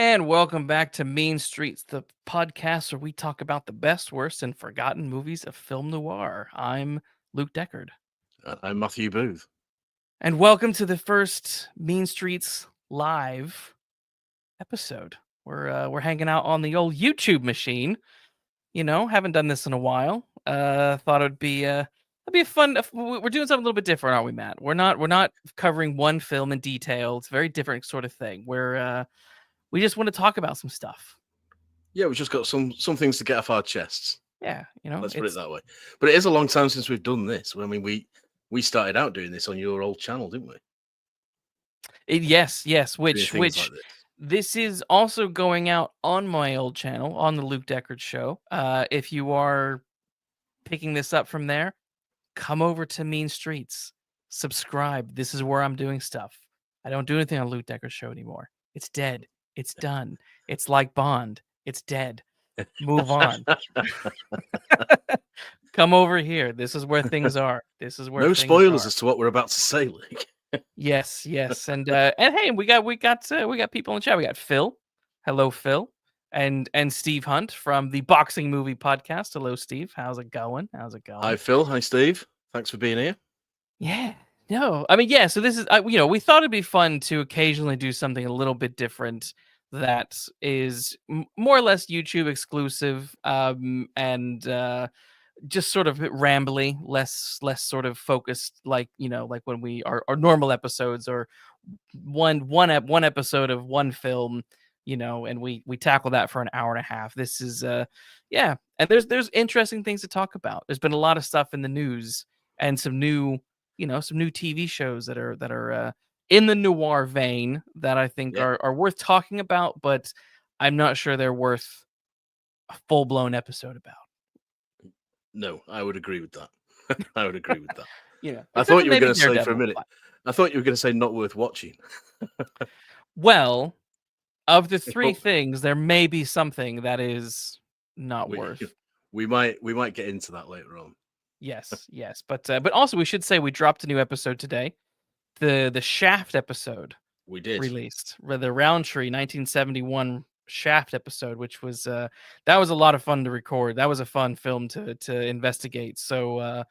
And welcome back to Mean Streets, the podcast where we talk about the best, worst, and forgotten movies of film noir. I'm Luke Deckard. I'm Matthew Booth. And welcome to the first Mean Streets live episode. We're hanging out on the old YouTube machine. You know, haven't done this in a while. Thought it'd be a fun. We're doing something a little bit different, aren't we, Matt? We're not covering one film in detail. It's a very different sort of thing. We just want to talk about some stuff. Yeah, we've just got some things to get off our chests. Yeah, you know, Let's put it that way. But it is a long time since we've done this. I mean, we started out doing this on your old channel, didn't we? Yes. Doing Which things like this. this is also going out on my old channel on the Luke Deckard Show. If you are picking this up from there, come over to Mean Streets, subscribe. This is where I'm doing stuff. I don't do anything on Luke Deckard Show anymore. It's dead. It's done. It's like Bond. It's dead. Move on. Come over here. This is where things are. This is where no things spoilers are. as to what we're about to say, Luke. Yes, and hey, we got people in the chat. We got Phil. Hello, Phil. And Steve Hunt from the Boxing Movie Podcast. Hello, Steve. How's it going? Hi, Phil. Hi, Steve. Thanks for being here. Yeah. No, I mean, yeah. So this is, we thought it'd be fun to occasionally do something a little bit different that is more or less YouTube exclusive, and just sort of rambly, less sort of focused, like like when we our normal episodes, or one episode of one film, and we tackle that for an hour and a half. This is yeah, and there's interesting things to talk about. There's been a lot of stuff in the news and some new TV shows that are in the noir vein that I think are worth talking about, but I'm not sure they're worth a full-blown episode about. No, I would agree with that. I would agree with that. Yeah. I thought you were going to say Daredevil, for a minute. I thought you were going to say not worth watching. Well, of the three things, there may be something that is not worth. We might get into that later on. Yes, but also we should say we dropped a new episode today. The Shaft episode. We did. Released the Roundtree 1971 Shaft episode, which was that was a lot of fun to record. That was a fun film to investigate. So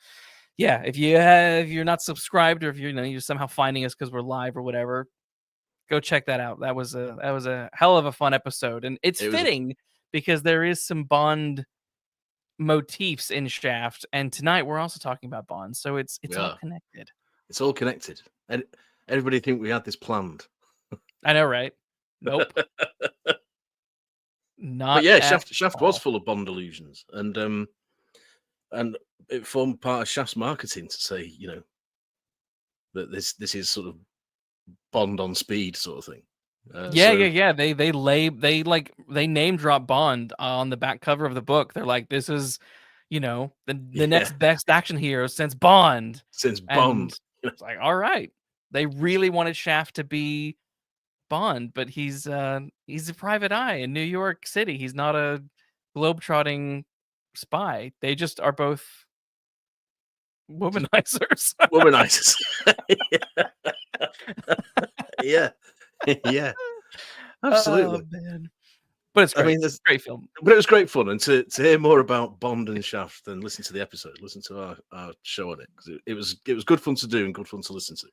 yeah, if you're not subscribed, or if you're somehow finding us because we're live or whatever, go check that out. That was a hell of a fun episode, and it's fitting because there is some Bond motifs in Shaft, and tonight we're also talking about Bond, so it's all connected. It's all connected, and everybody think we had this planned. I know, right? Nope. Not. But yeah, Shaft was full of Bond illusions, and it formed part of Shaft's marketing to say, that this is sort of Bond on speed sort of thing. Yeah. They name drop Bond on the back cover of the book. They're like, this is, the next best action hero since Bond. Bond. It's like, all right. They really wanted Shaft to be Bond, but he's a private eye in New York City. He's not a globetrotting spy. They just are both womanizers. Yeah. Absolutely. Oh, man. But it's great. I mean, it's a great film. But it was great fun, and to hear more about Bond and Shaft, then listen to the episode, listen to our show on it, because it was good fun to do and good fun to listen to.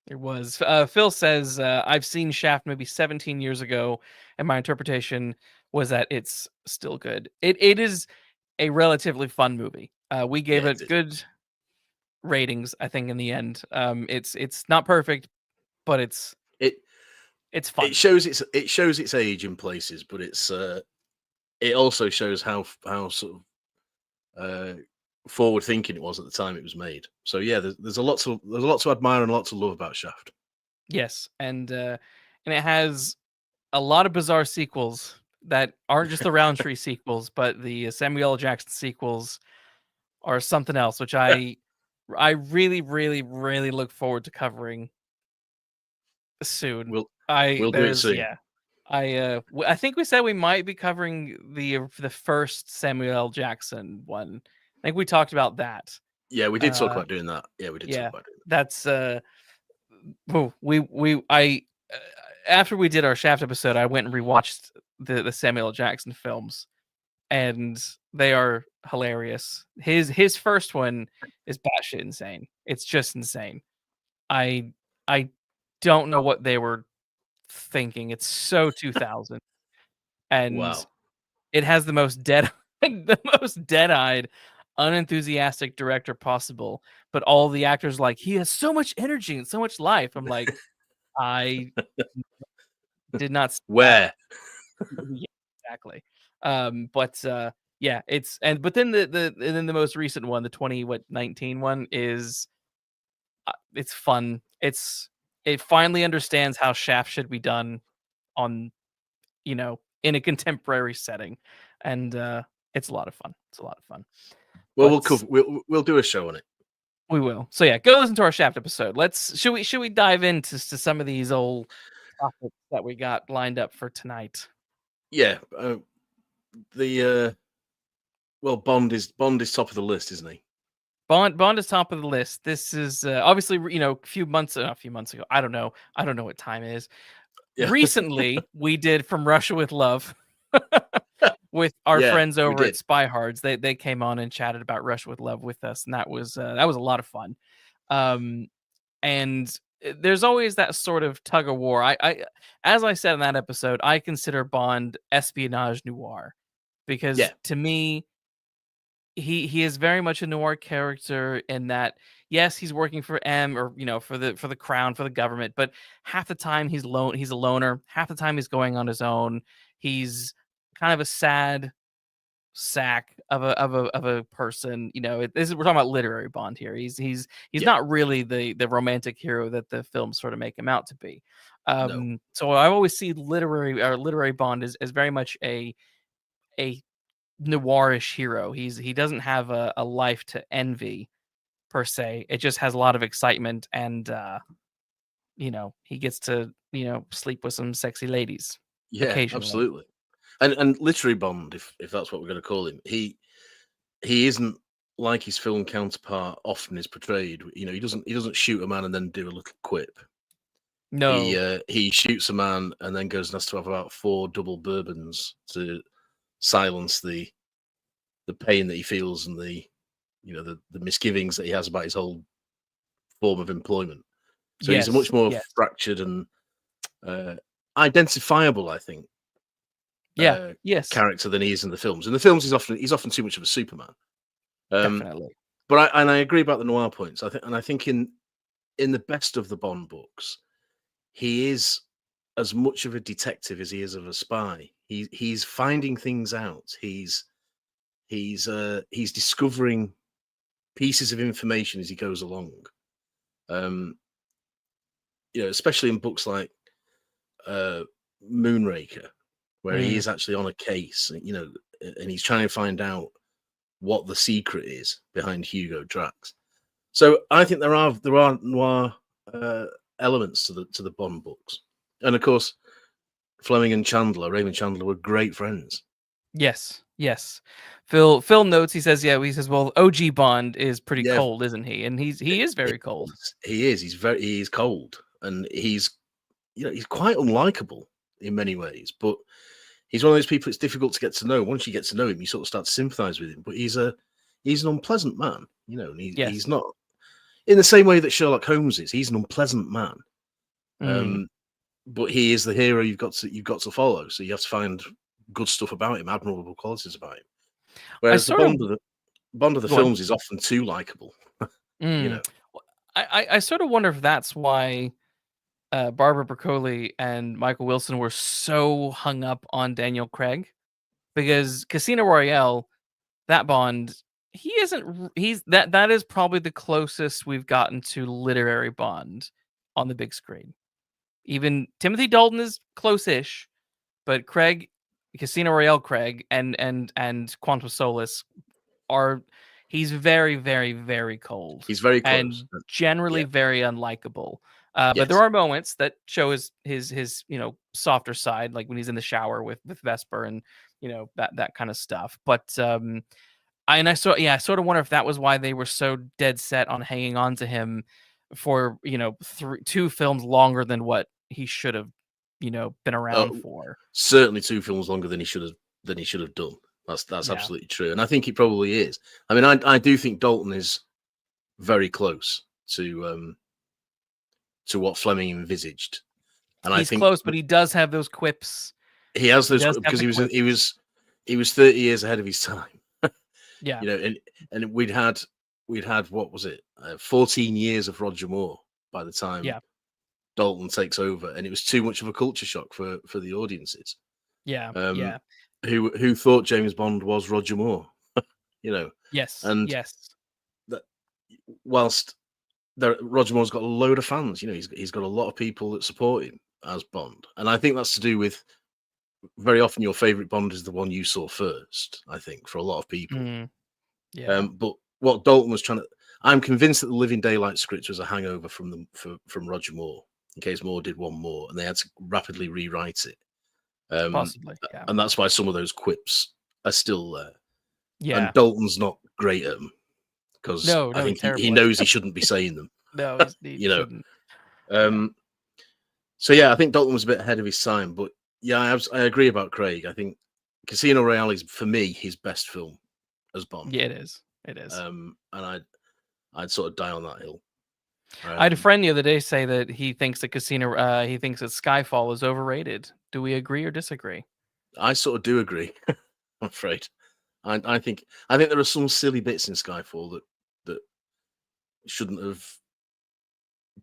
It was. Phil says, I've seen Shaft maybe 17 years ago, and my interpretation was that it's still good. It is a relatively fun movie. We gave it good ratings, I think, in the end. It's not perfect, but it's fun. It shows its age in places, but it also shows how sort of forward thinking it was at the time it was made. So yeah, there's a lot to admire and a lot to love about Shaft. Yes, and it has a lot of bizarre sequels that aren't just the Roundtree sequels, but the Samuel L. Jackson sequels are something else, which I really, really, really look forward to covering soon. We'll do it soon. Yeah. I think we said we might be covering the first Samuel L. Jackson one. I think we talked about that. Yeah, we did talk about doing that. Yeah, we did talk about doing that. That's after we did our Shaft episode, I went and rewatched the Samuel L. Jackson films, and they are hilarious. His first one is batshit insane. It's just insane. I I don't know what they were thinking. It's so 2000, and Wow. it has the most dead the most dead-eyed, unenthusiastic director possible, but all the actors like, "He has so much energy and so much life." I'm like, "I did not see that." Where? Yeah, exactly. But yeah, but then and then the most recent one, the 19 one is it's fun. It finally understands how Shaft should be done on, in a contemporary setting, and it's a lot of fun. It's a lot of fun. Well, we'll But cover. We'll do a show on it. we will. So yeah, go listen to our Shaft episode. Should we dive into to some of these old topics that we got lined up for tonight? Yeah. The well, Bond is top of the list, isn't he? Bond is top of the list. This is obviously, a few months ago. I don't know. I don't know what time it is. Yeah. Recently, we did From Russia with Love with our Yeah, friends we over at did. Spy Hards. They came on and chatted about Russia with Love with us, and that was a lot of fun. Um, and there's always that sort of tug of war. As I said in that episode, I consider Bond espionage noir because Yeah. to me, he is very much a noir character in that yes, he's working for M or for the crown, for the government, but half the time he's a loner, half the time he's going on his own. He's kind of a sad sack of a person. We're talking about literary Bond here. He's Yeah. not really the romantic hero that the films sort of make him out to be. No. So I always see literary Bond as very much a noirish hero. He doesn't have a life to envy per se. It just has a lot of excitement, and he gets to sleep with some sexy ladies Yeah, occasionally. absolutely. And literary Bond, if that's what we're going to call him, he isn't like his film counterpart often is portrayed. He doesn't shoot a man and then do a little quip. No, He shoots a man and then goes and has to have about 4 double bourbons to silence the pain that he feels and the misgivings that he has about his whole form of employment. So he's a yes, much more yes, fractured and uh, identifiable, I think, yeah, uh, yes, character than he is in the films. In the films, he's often too much of a Superman. Um, definitely. but I agree about the noir points. I think in the best of the Bond books, he is as much of a detective as he is of a spy. He's finding things out. He's discovering pieces of information as he goes along. Um, especially in books like uh, Moonraker, where he Mm, is actually on a case, and he's trying to find out what the secret is behind Hugo Drax. So I think there are noir uh, elements to the Bond books, and of course Fleming and Raymond Chandler were great friends. yes, yes. Phil notes. He says, yeah. He says, well, OG Bond is pretty Yeah, cold, isn't he? And he is he very cold. is. He is. He is cold, and he's quite unlikable in many ways. But he's one of those people it's difficult to get to know. Once you get to know him, you sort of start to sympathise with him. But he's an unpleasant man, and he's Yes. not in the same way that Sherlock Holmes is. He's an unpleasant man. Mm. But he is the hero you've got to follow. So you have to find good stuff about him, admirable qualities about him. I Whereas the sort of Bond of the go on. films is often too likable. you Mm. know, Well, I sort of wonder if that's why Barbara Broccoli and Michael Wilson were so hung up on Daniel Craig, because Casino Royale, that Bond, he isn't. He's that is probably the closest we've gotten to literary Bond on the big screen. Even Timothy Dalton is close-ish, but Casino Royale, Craig, and Quantum of Solace are he's very, very, very cold he's very close. and generally Yeah. very unlikable. But there Yes. are moments that show his softer side, like when he's in the shower with Vesper and that kind of stuff. But I sort of wonder if that was why they were so dead set on hanging on to him for 2 films longer than what he should have been around for. Certainly 2 films longer than he should have done. That's Yeah, absolutely true, and I think it probably is. I mean, I do think Dalton is very close to what Fleming envisaged, and I he's think close, but he does have those quips. he has He those does have because the quips. he was 30 years ahead of his time. Yeah, And we'd had what was it, 14 years of Roger Moore by the time yeah, Dalton takes over, and it was too much of a culture shock for the audiences, yeah, um, yeah. who thought James Bond was Roger Moore, you know, Yes, and yes. that whilst Roger Moore's got a load of fans, he's got a lot of people that support him as Bond, and I think that's to do with very often your favorite Bond is the one you saw first. I think for a lot of people. Mm, yeah. But what Dalton was trying to, I'm convinced that the Living Daylight script was a hangover from Roger Moore, in case Moore did one more, and they had to rapidly rewrite it. Possibly. Yeah. And that's why some of those quips are still there. And Yeah. Dalton's not great at them because No, I no, he's think he terrible at knows he it. shouldn't be saying them. No, he you know. shouldn't. Yeah. Um, so yeah, I think Dalton was a bit ahead of his time, but yeah, I agree about Craig. I think Casino Royale is for me his best film as Bond. Yeah, it is. It is. And I'd sort of die on that hill. I had a friend the other day say that he thinks that he thinks that Skyfall is overrated. Do we agree or disagree? I sort of do agree. I'm afraid. I think there are some silly bits in Skyfall that shouldn't have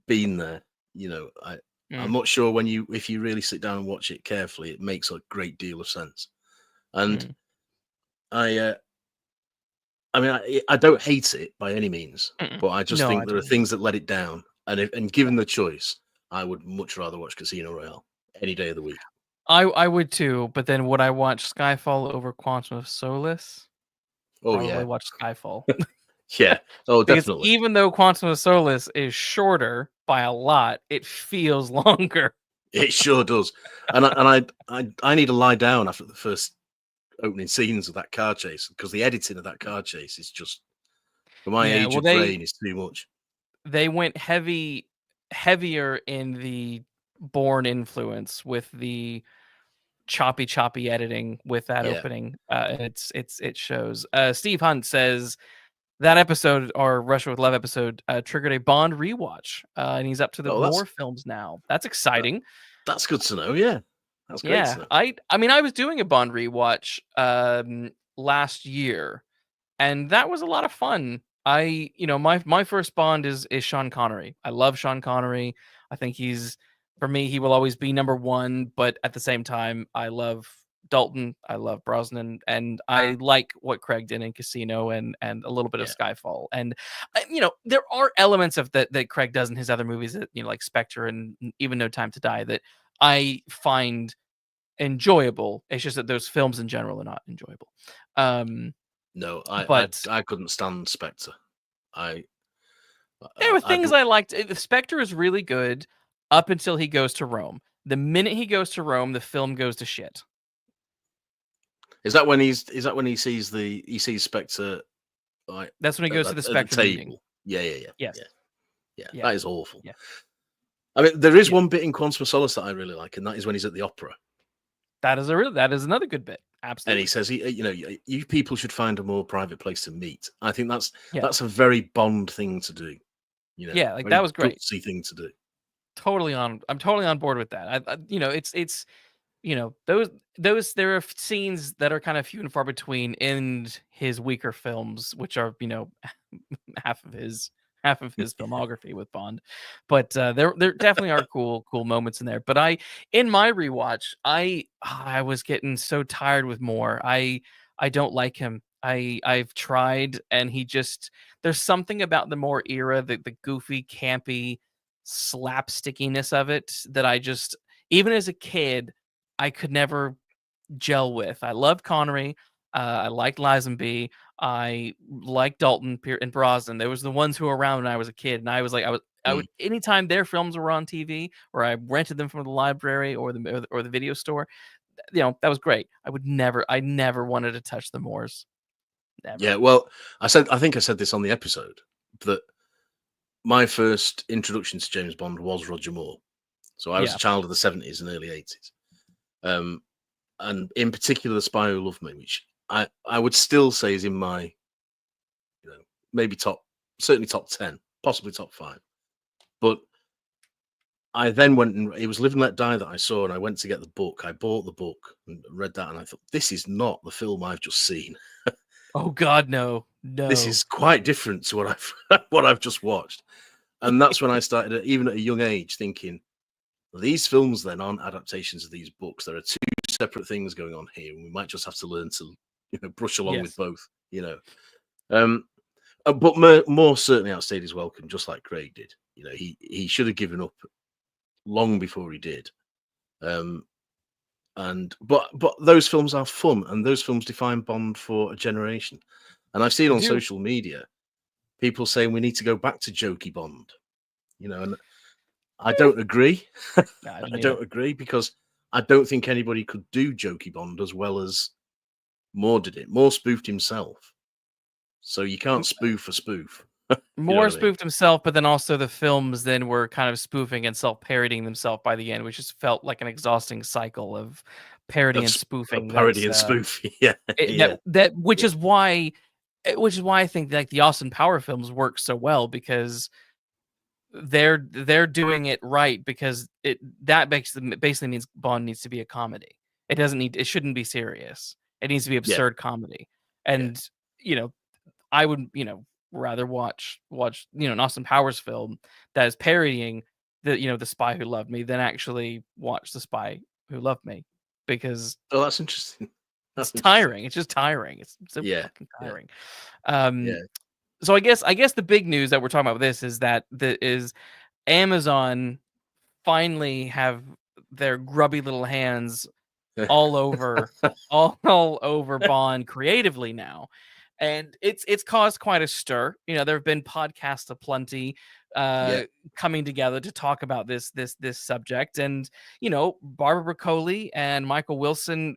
been there. I'm not sure if you really sit down and watch it carefully, it makes a great deal of sense. And I mean, I don't hate it by any means, but I just think there are things that let it down. And given the choice, I would much rather watch Casino Royale any day of the week. I would too, but then would I watch Skyfall over Quantum of Solace? Oh Probably yeah, watch Skyfall. yeah. Oh, Because definitely. even though Quantum of Solace is shorter by a lot, it feels longer. It sure does. And I need to lie down after the first opening scenes of that car chase because the editing of that car chase is just, for my age of brain, is too much. They went heavier in the Bourne influence with the choppy editing with that opening. It shows. Steve Hunt says that episode, or Russia with Love episode, triggered a Bond rewatch, and he's up to the more films now. That's exciting. That's good to know. Yeah, that's great to know. I mean, I was doing a Bond rewatch last year, and that was a lot of fun. My first Bond is Sean Connery. I love Sean Connery. I think for me, he will always be number one. But at the same time, I love Dalton. I love Brosnan, and I like what Craig did in Casino and a little bit of Skyfall. And there are elements of that Craig does in his other movies that like Spectre and even No Time to Die that I find enjoyable. It's just that those films in general are not enjoyable. No, I couldn't stand Spectre. There were things I liked. The Spectre is really good up until he goes to Rome. The minute he goes to Rome, the film goes to shit. Is that when he sees Spectre? Like, that's when he goes to the Spectre meeting. Yeah. Yes. Yeah. That is awful. Yeah. I mean, there is one bit in Quantum of Solace that I really like, and that is when he's at the opera. That is another good bit. Absolutely. And he says, you people should find a more private place to meet. I think that's a very Bond thing to do. Yeah, like that was great. Gutsy thing to do. I'm totally on board with that. It's those there are scenes that are kind of few and far between in his weaker films, which are half of his filmography with Bond, but there definitely are cool moments in there. But in my rewatch, I was getting so tired with Moore. I don't like him. I've tried, and there's something about the Moore era, the goofy, campy slapstickiness of it that I just, even as a kid, I could never gel with. I loved Connery. I liked Lazenby. I liked Dalton and Brosnan. They was the ones who were around when I was a kid, and I was like, I would anytime their films were on TV or I rented them from the library or the video store, that was great. I never wanted to touch the Moors. Never. Yeah, well, I think I said this on the episode that my first introduction to James Bond was Roger Moore, So I was a Yeah. child of the 70s and early 80s. And in particular, The Spy Who Loved Me, which I would still say is in my, maybe certainly top 10, possibly top 5. But I then went and it was Live and Let Die that I saw, and I went to get the book. I bought the book and read that, and I thought, this is not the film I've just seen. Oh God, no, This no. is quite different to what what I've just watched. And that's when I started, even at a young age, thinking, these films then aren't adaptations of these books. There are two separate things going on here, and we might just have to learn to, brush along with Yes. both. But more certainly outstayed his welcome, just like Craig did. He should have given up long before he did. But those films are fun, and those films define Bond for a generation. And I've seen They on do. social media people saying we need to go back to jokey Bond. And I don't agree. Nah, I I didn't either. don't agree because I don't think anybody could do jokey Bond as well as Moore did it. Moore spoofed himself, so you can't spoof a spoof. You know Moore what I mean? spoofed himself, but then also the films then were kind of spoofing and self-parodying themselves by the end, which just felt like an exhausting cycle of parody and Of spoofing. parody and spoof. Yeah, yeah, Which yeah. is why I think like the Austin Power films work so well, because they're doing it right, because that basically means Bond needs to be a comedy. It shouldn't be serious. It needs to be Yeah, absurd comedy. yeah. And you know, I would, rather watch, an Austin Powers film that is parodying the Spy Who Loved Me than actually watch The Spy Who Loved Me, because Oh, that's interesting. it's That's interesting. tiring. It's just tiring. It's so Yeah, fucking yeah, tiring. Um, yeah. so I guess the big news that we're talking about with this is that Amazon finally have their grubby little hands all over all over Bond creatively now. And it's caused quite a stir. There have been podcasts aplenty Yeah, coming together to talk about this subject. And Barbara Broccoli and Michael Wilson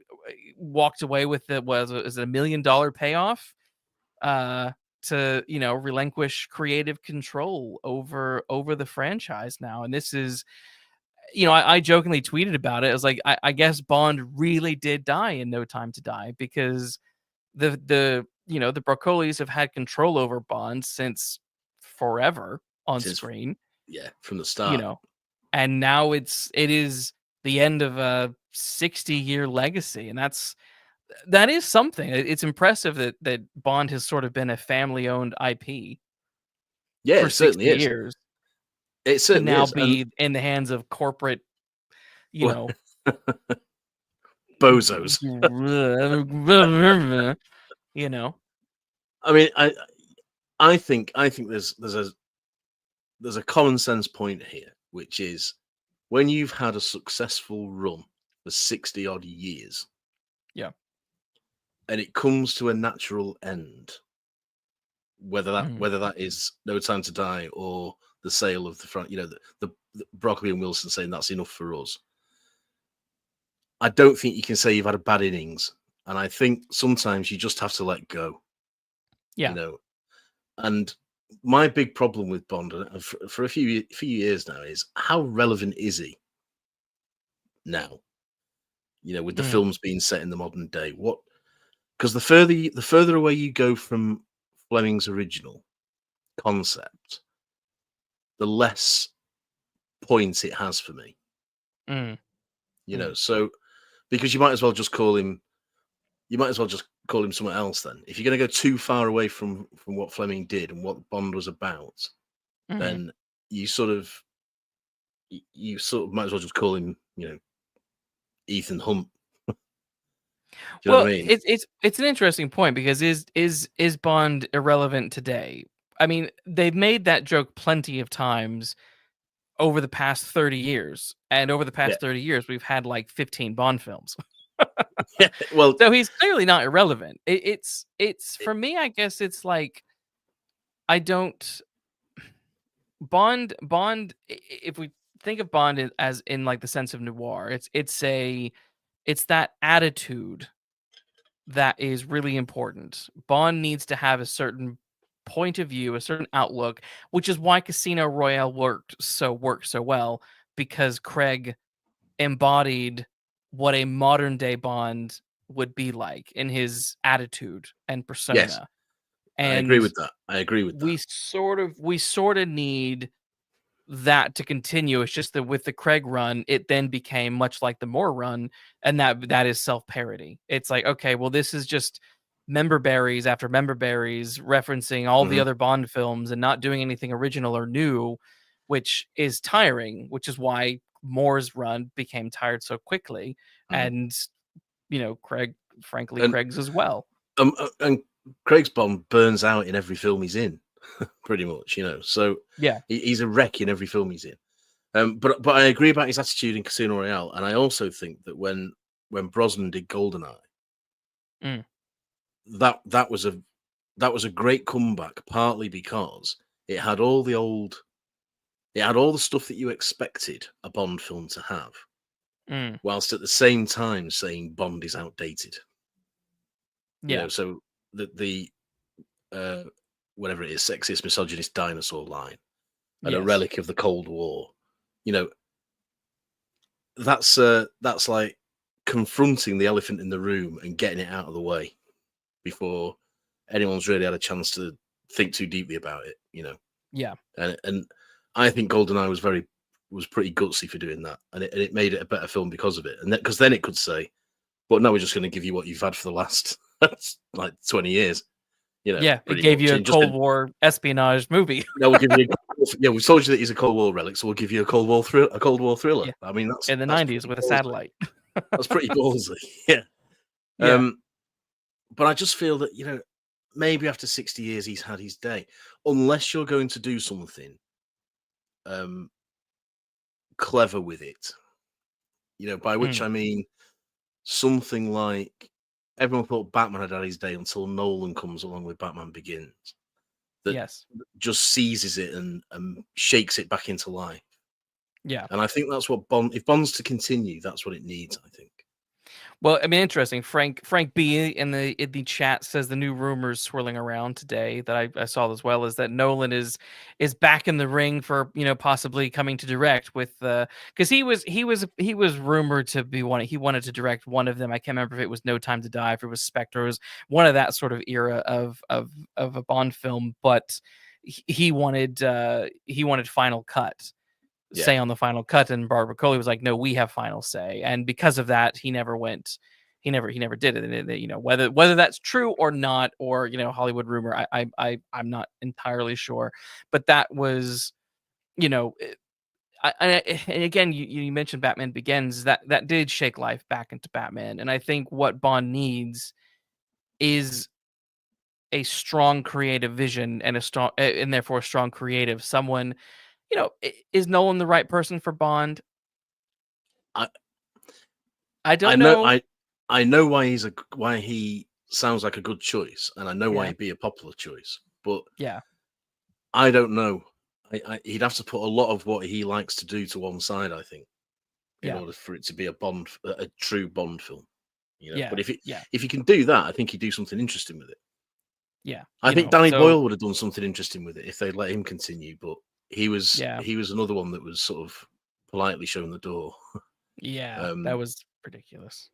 walked away with it was it $1 million payoff uh to relinquish creative control over the franchise now. And this is, I jokingly tweeted about it. I was like, I guess Bond really did die in No Time to Die, because the Broccolis have had control over Bond since forever on since screen, from the you start. know, and now it is the end of a 60-year legacy, and that is something. It's impressive that Bond has sort of been a family-owned IP Yeah, for it certainly 60 is. years It to certainly now is, and be in the hands of corporate, you well, know, bozos. you know. I mean, I think there's a common sense point here, which is when you've had a successful run for 60 odd years Yeah. and it comes to a natural end, Mhm. whether that is No Time to Die or the sale of the front, the Broccoli and Wilson saying that's enough for us. I don't think you can say you've had a bad innings, and I think sometimes you just have to let go, you Yeah. know. And my big problem with Bond for a few years now is how relevant is he now? With the Mhm. films being set in the modern day, what? Because the further away you go from Fleming's original concept, the less point it has for me. Mm. Mm. So because you might as well just call him something else then. If you're going to go too far away from what Fleming did and what Bond was about, Mhm. then you sort of might as well just call him, Ethan Hunt. Do you know Well, what I mean? it's an interesting point, because is Bond irrelevant today? I mean, they've made that joke plenty of times over the past 30 years. And over the Yeah. past 30 years, we've had like 15 Bond films. Yeah. Well, So he's clearly not irrelevant. It's it, for me, I guess it's like I don't Bond if we think of Bond as in like the sense of noir, it's that attitude that is really important. Bond needs to have a certain point of view, a certain outlook, which is why Casino Royale worked so well, because Craig embodied what a modern day Bond would be like in his attitude and Yes, persona. I agree And with that. I agree with that. we sort of need that to continue. It's just that with the Craig run, it then became much like the Moore run, and that is self-parody. It's like, okay, well, this is just member berries after member berries referencing all the Mhm, other Bond films and not doing anything original or new, which is tiring, which is why Moore's run became tired so quickly. mhm. And, Craig, frankly, And Craig's as well. and Craig's Bond burns out in every film he's in, pretty much, so Yeah. he's a wreck in every film he's in. But I agree about his attitude in Casino Royale, and I also think that when Brosnan did GoldenEye, Mm, that that was a that was a great comeback, partly because it had all the old it had all the stuff that you expected a Bond film to have, mm, whilst at the same time saying Bond is outdated. yeah. So the uh, whatever it is, sexist, misogynist dinosaur line, and a Yes. relic of the Cold War. You know, that's like confronting the elephant in the room and getting it out of the way before anyone's really had a chance to think too deeply about it. Yeah. And I think GoldenEye was pretty gutsy for doing that, and it made it a better film because of it, and because then it could say, "But no, we're just going to give you what you've had for the last like 20 years." Yeah. It Pretty gave much, you a and just Cold said, War espionage movie. "No, we'll give you, yeah, we've told you that he's a Cold War relic, so we'll give you a Cold War thriller." Yeah. I mean, that's In the that's 90s pretty with a ballsy. satellite. That's pretty ballsy, yeah. Yeah. Um, but I just feel that maybe after 60 years he's had his day, unless you're going to do something um clever with it. By which Mm, I mean something like everyone thought Batman had his day until Nolan comes along with Batman Begins, that yes. just seizes it and shakes it back into life. Yeah. And I think that's what Bond, if Bond's to continue, that's what it needs, I think. Well, I mean, interesting. Frank B in the chat says the new rumors swirling around today that I saw as well is that Nolan is back in the ring for possibly coming to direct with because he was rumored to be he wanted to direct one of them. I can't remember if it was No Time to Die, if it was Spectre, it was one of that sort of era of a Bond film, but he wanted Final Cut Yeah. say on the final cut, and Barbara Coley was like, "No, we have final say." And because of that, he never went. He never did it. And whether that's true or not, or Hollywood rumor, I'm not entirely sure. But that was you know. And again, you mentioned Batman Begins. That did shake life back into Batman, and I think what Bond needs is a strong creative vision and and therefore a strong creative someone. Is Nolan the right person for Bond? I I I don't know know. I know why he sounds like a good choice, and I know why Yeah. he'd be a popular choice, but Yeah. I don't know. He'd have to put a lot of what he likes to do to one side, I think, in Yeah. order for it to be a true Bond film. Yeah. But Yeah. if he can do that, I think he'd do something interesting with it. Yeah. I think Danny So Boyle would have done something interesting with it if they'd let him continue, but he was yeah. he was another one that was sort of politely shown the door. Yeah. That Um, was ridiculous.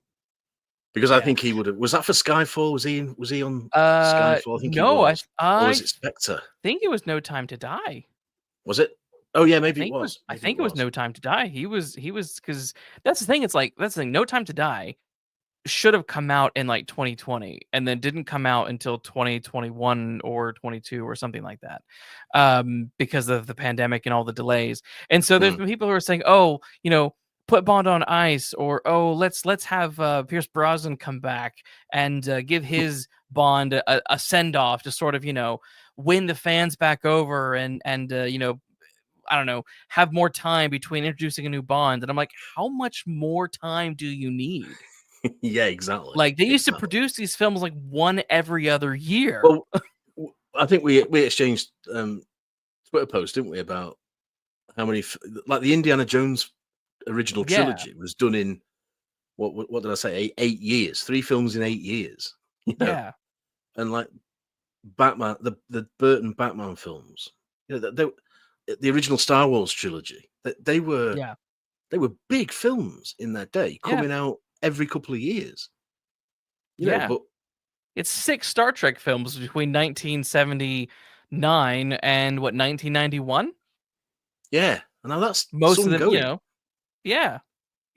because I Yeah. think he would have. Was that for Skyfall? Was he on Skyfall? I think he No, I was. Or was I it Spectre? think it was No Time to Die. Was it? Oh yeah, I maybe it think it was was. I Maybe it think it was was. No Time to Die. He was because that's the thing. It's like that's the thing. No Time to Die should have come out in like 2020 and then didn't come out until 2021 or 22 or something like that, because of the pandemic and all the delays. And so there's Mm. been people who are saying, oh, put Bond on ice, or oh, let's have Pierce Brosnan come back and give his Bond a send off to sort of win the fans back over and I don't know, have more time between introducing a new Bond. And I'm like, how much more time do you need? Yeah, exactly. Like, they used to Exactly. produce these films, like, one every other year. Well, I think we exchanged Twitter posts, didn't we, about how many like the Indiana Jones original Yeah, trilogy was done in what did I say? 8 years, 3 films in 8 years. You know, yeah, and like Batman, the Burton Batman films, the original Star Wars trilogy, they were yeah. they were big films in their day, Yeah, coming out every couple of years. yeah. But It's 6 Star Trek films between 1979 and, what, 1991? yeah, and now that's Most of some them, going. yeah.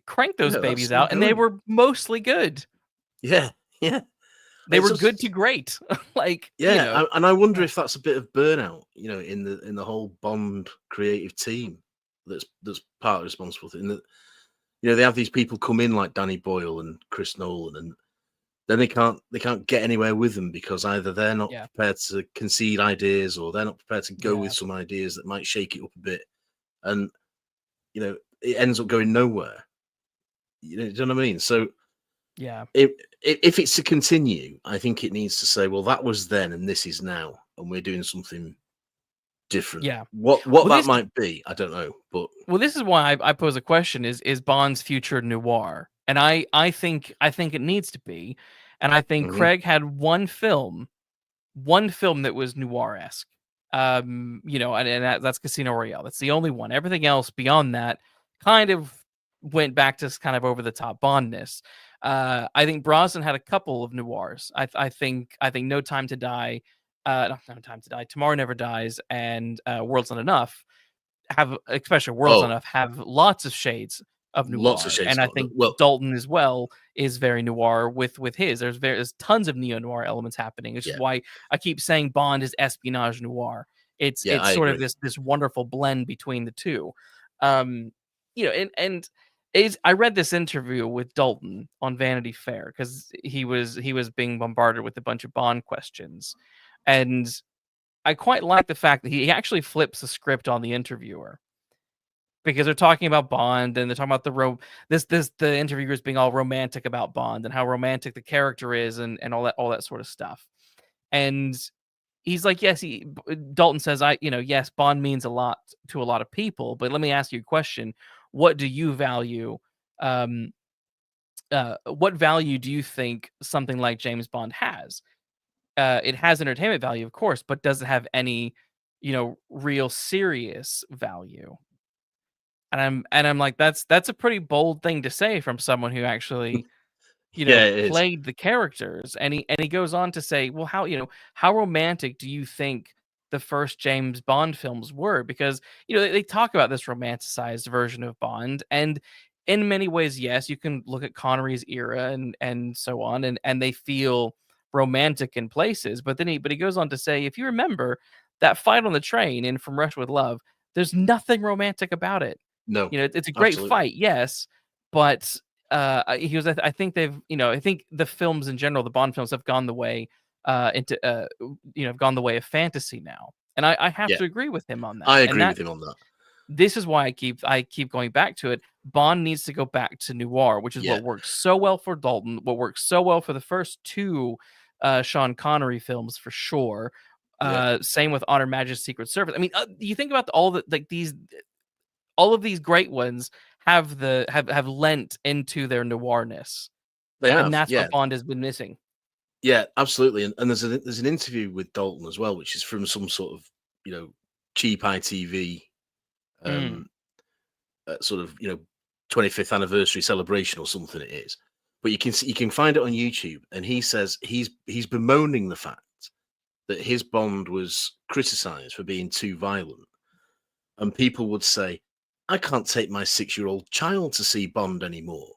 Crank those That's babies some out, and they going. were mostly good. Yeah, yeah. They It's were good to just great. Like, yeah, and I wonder yeah, if that's a bit of burnout, in the whole Bond creative team that's partly responsible for it. In that, they have these people come in like Danny Boyle and Chris Nolan, and then they can't get anywhere with them because either they're not yeah, prepared to concede ideas or they're not prepared to go yeah, with some ideas that might shake it up a bit, and it ends up going nowhere. Do you know what I mean? So yeah, if it's to continue, I think it needs to say, well, that was then and this is now, and we're doing something different. yeah. What Well, that this might be, I don't know, but well, this is why I pose a question: is Bond's future noir? And I think it needs to be, and I think mhm. Craig had one film that was noir-esque. That's Casino Royale. That's the only one. Everything else beyond that kind of went back to kind of over the top Bondness. I think Brosnan had a couple of noirs. I think No Time to Die, No Time to Die, Tomorrow Never Dies, and World's Not Enough have, especially World's Not Oh, Enough, have lots of shades of lots of noir, shades and of I not. think Well, Dalton as well is very noir with his. There's tons of neo noir elements happening, which is yeah, why I keep saying Bond is espionage noir. It's yeah, it's I sort of agree. this wonderful blend between the two. Um, and is I read this interview with Dalton on Vanity Fair because he was being bombarded with a bunch of Bond questions, and I quite like the fact that he actually flips the script on the interviewer because they're talking about Bond and they're talking about the interviewers being all romantic about Bond and how romantic the character is and all that sort of stuff. And he's like, yes, Dalton says, yes, Bond means a lot to a lot of people, but let me ask you a question. What do you value? Um, what value do you think something like James Bond has? It has entertainment value, of course, but does it have any, real serious value? And I'm like, that's a pretty bold thing to say from someone who actually, Yeah, it is. played the characters. And he goes on to say, well, how romantic do you think the first James Bond films were? Because, they talk about this romanticized version of Bond. And in many ways, yes, you can look at Connery's era and so on, and they feel romantic in places. But he goes on to say, if you remember that fight on the train in From Russia with Love, there's nothing romantic about it. No, It's a great absolutely. fight, yes, but he was. I think they've. I think the films in general, the Bond films, have gone the way have gone the way of fantasy now, and I have Yeah, to agree with him on that. I And agree that with him on that. this is why I keep going back to it. Bond needs to go back to noir, which is Yeah, what works so well for Dalton, what works so well for the first two Sean Connery films for sure. yeah, Same with Honor Majesty's Secret Service. I mean, you think about all the like these all of these great ones have lent into their noirness, they and have. that's Yeah, what Bond has been missing. yeah, absolutely. And there's an interview with Dalton as well, which is from some sort of cheap ITV Mm, um sort of 25th anniversary celebration or something it is. But you can find it on YouTube, and he says he's bemoaning the fact that his Bond was criticised for being too violent, and people would say, "I can't take my 6-year-old child to see Bond anymore,"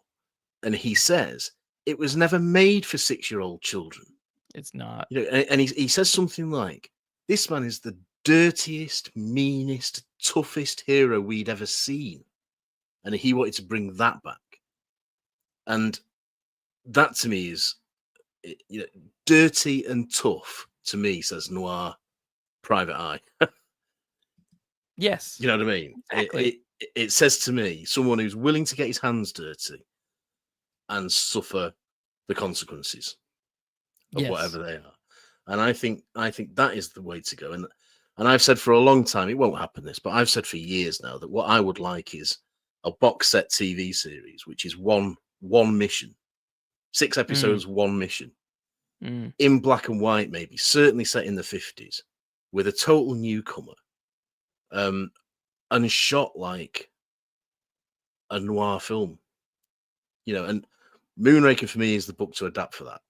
and he says it was never made for 6-year-old children. it's not. And he says something like, "This man is the dirtiest, meanest, toughest hero we'd ever seen," and he wanted to bring that back. And that to me is, dirty and tough. To me, says Noir, Private Eye. Yes, You know what I mean? exactly. It says to me someone who's willing to get his hands dirty and suffer the consequences of Yes. whatever they are. And I think that is the way to go. And I've said for a long time it won't happen this, but I've said for years now that what I would like is a box set TV series, which is one mission, 6 Mm, episodes, one mission, mm. in black and white, maybe certainly set in the 50s, with a total newcomer, um, and shot like a noir film, and Moonraker for me is the book to adapt for that,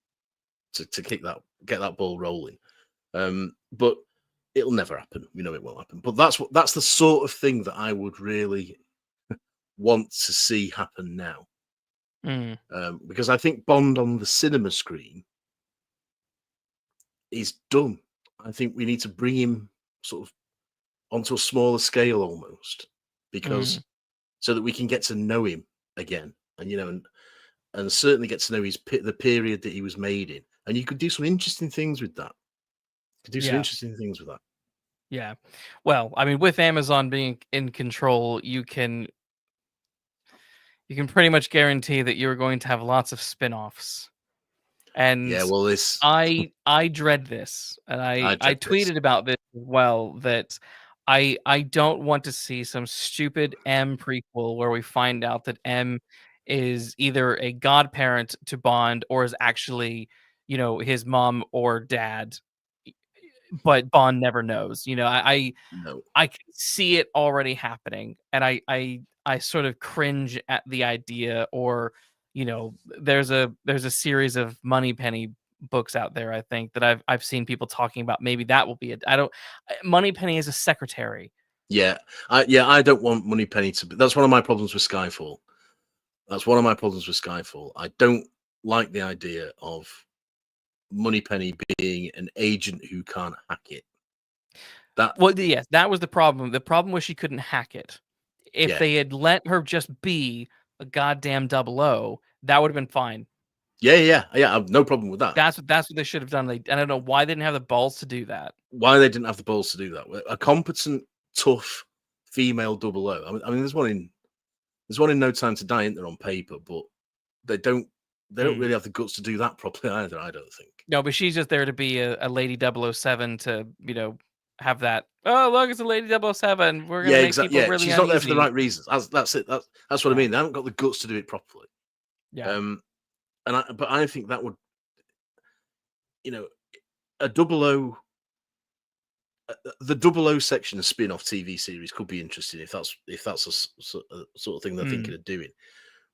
to get that ball rolling. But it'll never happen. We know it won't happen. But that's the sort of thing that I would really want to see happen now. Because I think Bond on the cinema screen is done. I think we need to bring him sort of onto a smaller scale almost, because so that we can get to know him again, and certainly get to know the period that he was made in, and you could do some interesting things with that. Yeah. Well, I mean, with Amazon being in control, you can pretty much guarantee that you're going to have lots of spin-offs. And Yeah, well, this I dread this, and I I dread this. tweeted about this as well, that I don't want to see some stupid M prequel where we find out that M is either a godparent to Bond or is actually, his mom or dad, but Bond never knows. No. I can see it already happening, and I sort of cringe at the idea. Or, there's a series of Moneypenny books out there, I think, that I've seen people talking about. Maybe that will be it. I don't. Moneypenny is a secretary. Yeah, I don't want Moneypenny to be. That's one of my problems with Skyfall. I don't like the idea of Moneypenny being an agent who can't hack it. Well, yes, that was the problem. The problem was she couldn't hack it. If they had let her just be a goddamn 00, that would have been fine. Yeah. I have no problem with that. That's what they should have done. I don't know why they didn't have the balls to do that. Why they didn't have the balls to do that? A competent, tough female 00. I mean, there's one in No Time to Die, isn't there, on paper, but they don't really have the guts to do that properly either, I don't think. No, but she's just there to be a lady 007 to, have that. Oh, look, it's a lady 007. We're gonna make people really she's uneasy. not there for the right reasons. That's it. That's what I mean. They haven't got the guts to do it properly. Yeah. But I think that would, a 00. The 00 section of spin-off TV series could be interesting if that's a sort of thing they're thinking of doing.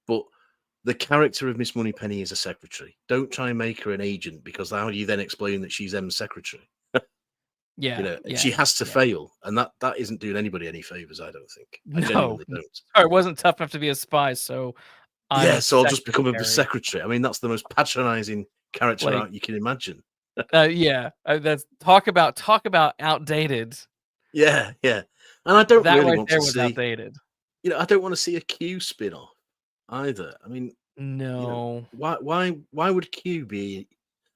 But the character of Miss Moneypenny is a secretary. Don't try and make her an agent, because how do you then explain that she's M's secretary? She has to fail, and that isn't doing anybody any favors, I don't think. I genuinely don't. It wasn't tough enough to be a spy, so so I'll just become a secretary. I mean, that's the most patronizing character out you can imagine. That's talk about outdated. Yeah, and I don't that really right want there to was see. Outdated. I don't want to see a Q spin-off either. I mean, no. Why would Q be?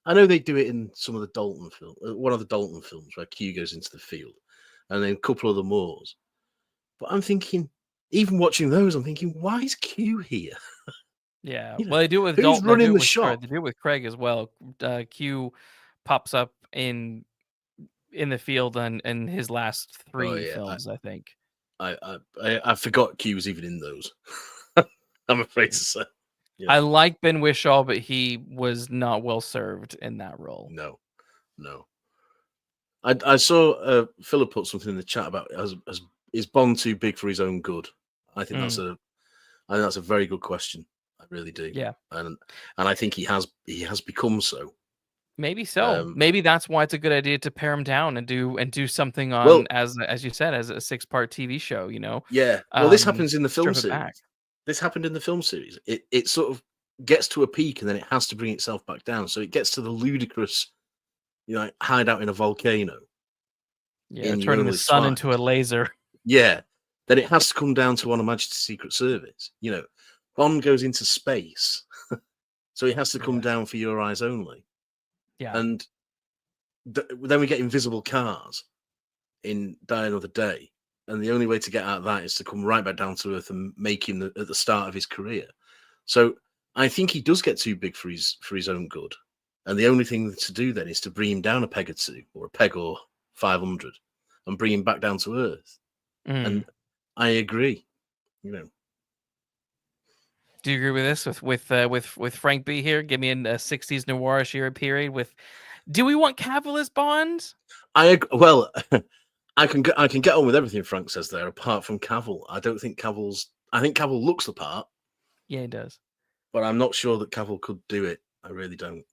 I know they do it in some of the Dalton film, one of the Dalton films, where Q goes into the field, and then a couple of the Moors. But I'm thinking, even watching those, I'm thinking, why is Q here? Yeah, well, they do it with who's Dalton. running the shop? They do it with Craig as well. Q pops up in the field in his last 3 films, I think. I forgot Q was even in those. I'm afraid to say. I like Ben Whishaw, but he was not well served in that role. No. I saw Philip put something in the chat about is Bond too big for his own good? I think that's a very good question. I really do. Yeah, and I think he has become so. Maybe so. Maybe that's why it's a good idea to pare him down and do something on, as you said, as a 6-part TV show. Yeah. Well, this happens in the film series. This happened in the film series. It sort of gets to a peak and then it has to bring itself back down. So it gets to the ludicrous, hideout in a volcano. Yeah, turning the sun into a laser. Yeah. Then it has to come down to on Her Majesty's Secret Service. Bond goes into space, so he has to come down for Your Eyes Only. Yeah. And then we get invisible cars in Die Another Day. And the only way to get out of that is to come right back down to earth and make him at the start of his career. So I think he does get too big for his own good. And the only thing to do then is to bring him down a peg or two, or a peg or 500, and bring him back down to earth. And I agree. Do you agree with this? With Frank B here, give me a 60s noirish era period with. Do we want Cavill as Bond? I can get on with everything Frank says there, apart from Cavill. I don't think Cavill's I think Cavill looks the part, Yeah, he does. but I'm not sure that Cavill could do it. I really don't.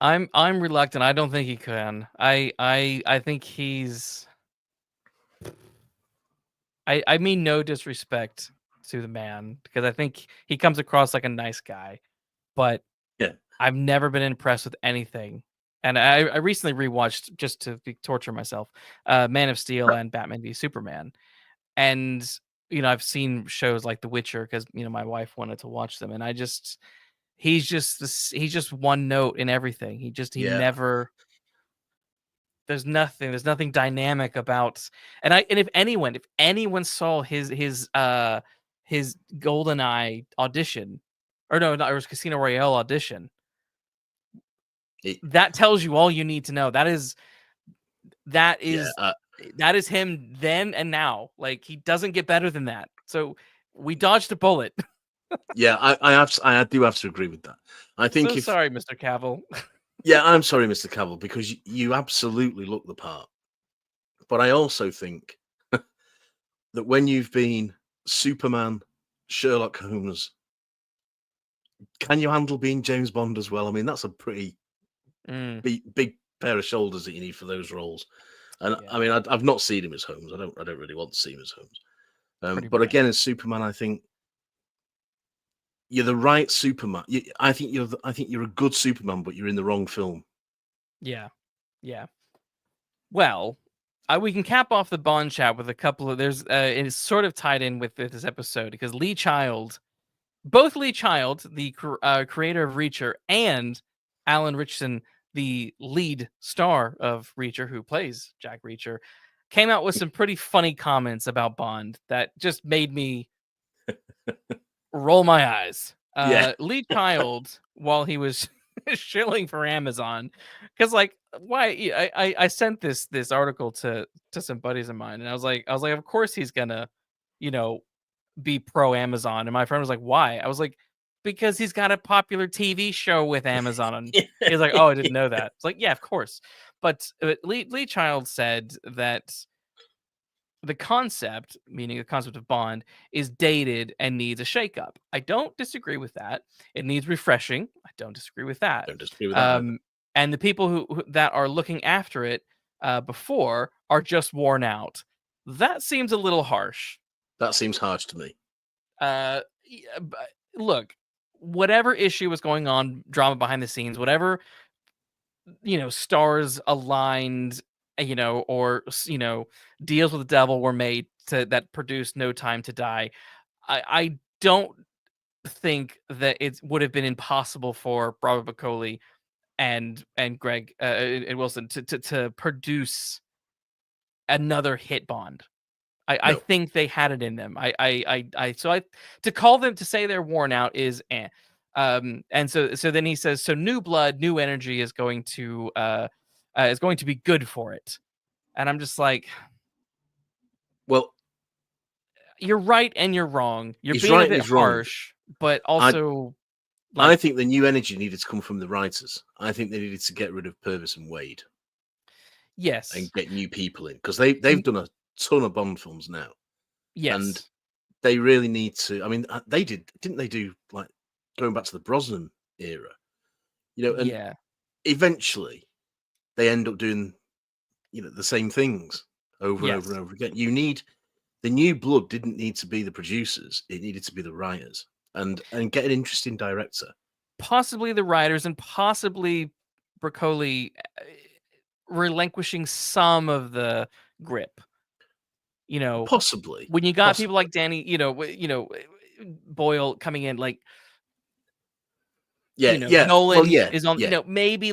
I'm reluctant. I don't think he can. I think he's. I mean no disrespect to the man because I think he comes across like a nice guy, but Yeah. I've never been impressed with anything. And I recently rewatched just to torture myself, Man of Steel and Batman v Superman, and I've seen shows like The Witcher because my wife wanted to watch them, and he's just one note in everything. He Yeah. never. There's nothing dynamic about. And if anyone saw his GoldenEye audition, or no, it was Casino Royale audition, It, that tells you all you need to know. That yeah. is that is him then and now. Like, he doesn't get better than that. So we dodged a bullet. Yeah. I do have to agree with that. I think So if sorry, Mr. Cavill. Yeah, I'm sorry, Mr. Cavill, because you absolutely look the part. But I also think that when you've been Superman, Sherlock Holmes, can you handle being James Bond as well? I mean, that's a pretty Mm, big pair of shoulders that you need for those roles. And I yeah, mean, I've not seen him as Holmes. I don't really want to see him as Holmes. pretty But bad. again, as Superman, I think you're the right Superman. I think I think you're a good Superman, but you're in the wrong film. Yeah, yeah. Well, we can cap off the Bond chat with a couple of it is sort of tied in with this episode because both Lee Child, the creator of Reacher, and Alan Ritchson, the lead star of Reacher, who plays Jack Reacher, came out with some pretty funny comments about Bond that just made me roll my eyes. Yeah, Lee Child, while he was shilling for Amazon, because like, why? I sent this article to some buddies of mine, and I was like, of course he's gonna, you know, be pro Amazon. And my friend was like, why? I was like, because he's got a popular TV show with Amazon. And he's like, oh, I didn't know that. It's like, yeah, of course. But Lee Child said that the concept, meaning the concept of Bond, is dated and needs a shakeup. I don't disagree with that. It needs refreshing. I don't disagree with that. don't disagree with that either. And the people who that are looking after it before are just worn out. That seems a little harsh. That seems harsh to me. Look, whatever issue was going on, drama behind the scenes, whatever stars aligned, or deals with the devil were made that produced No Time to Die. I don't think that it would have been impossible for Robert Bacoli and Greg and Wilson to produce another hit Bond. I No. think they had it in them. So to call them to say they're worn out is eh. And so then he says, so new blood, new energy is going to be good for it. And I'm just like, Well, you're right and you're wrong. You're he's being a right and bit he's wrong. harsh, but I also I like, think the new energy needed to come from the writers. I think they needed to get rid of Purvis and Wade and yes, get new people in because they've done a ton of Bond films now, and yes, they really need to. I mean, they didn't they do like going back to the Brosnan era, and yeah, eventually they end up doing the same things over and over yes. and over again. You need the new blood. Didn't need to be the producers; it needed to be the writers and get an interesting director. Possibly the writers and possibly Broccoli relinquishing some of the grip. Possibly, When you got people possibly. like Danny, Boyle coming in, like, Yeah, yeah. Well, Nolan yeah, is on, yeah. maybe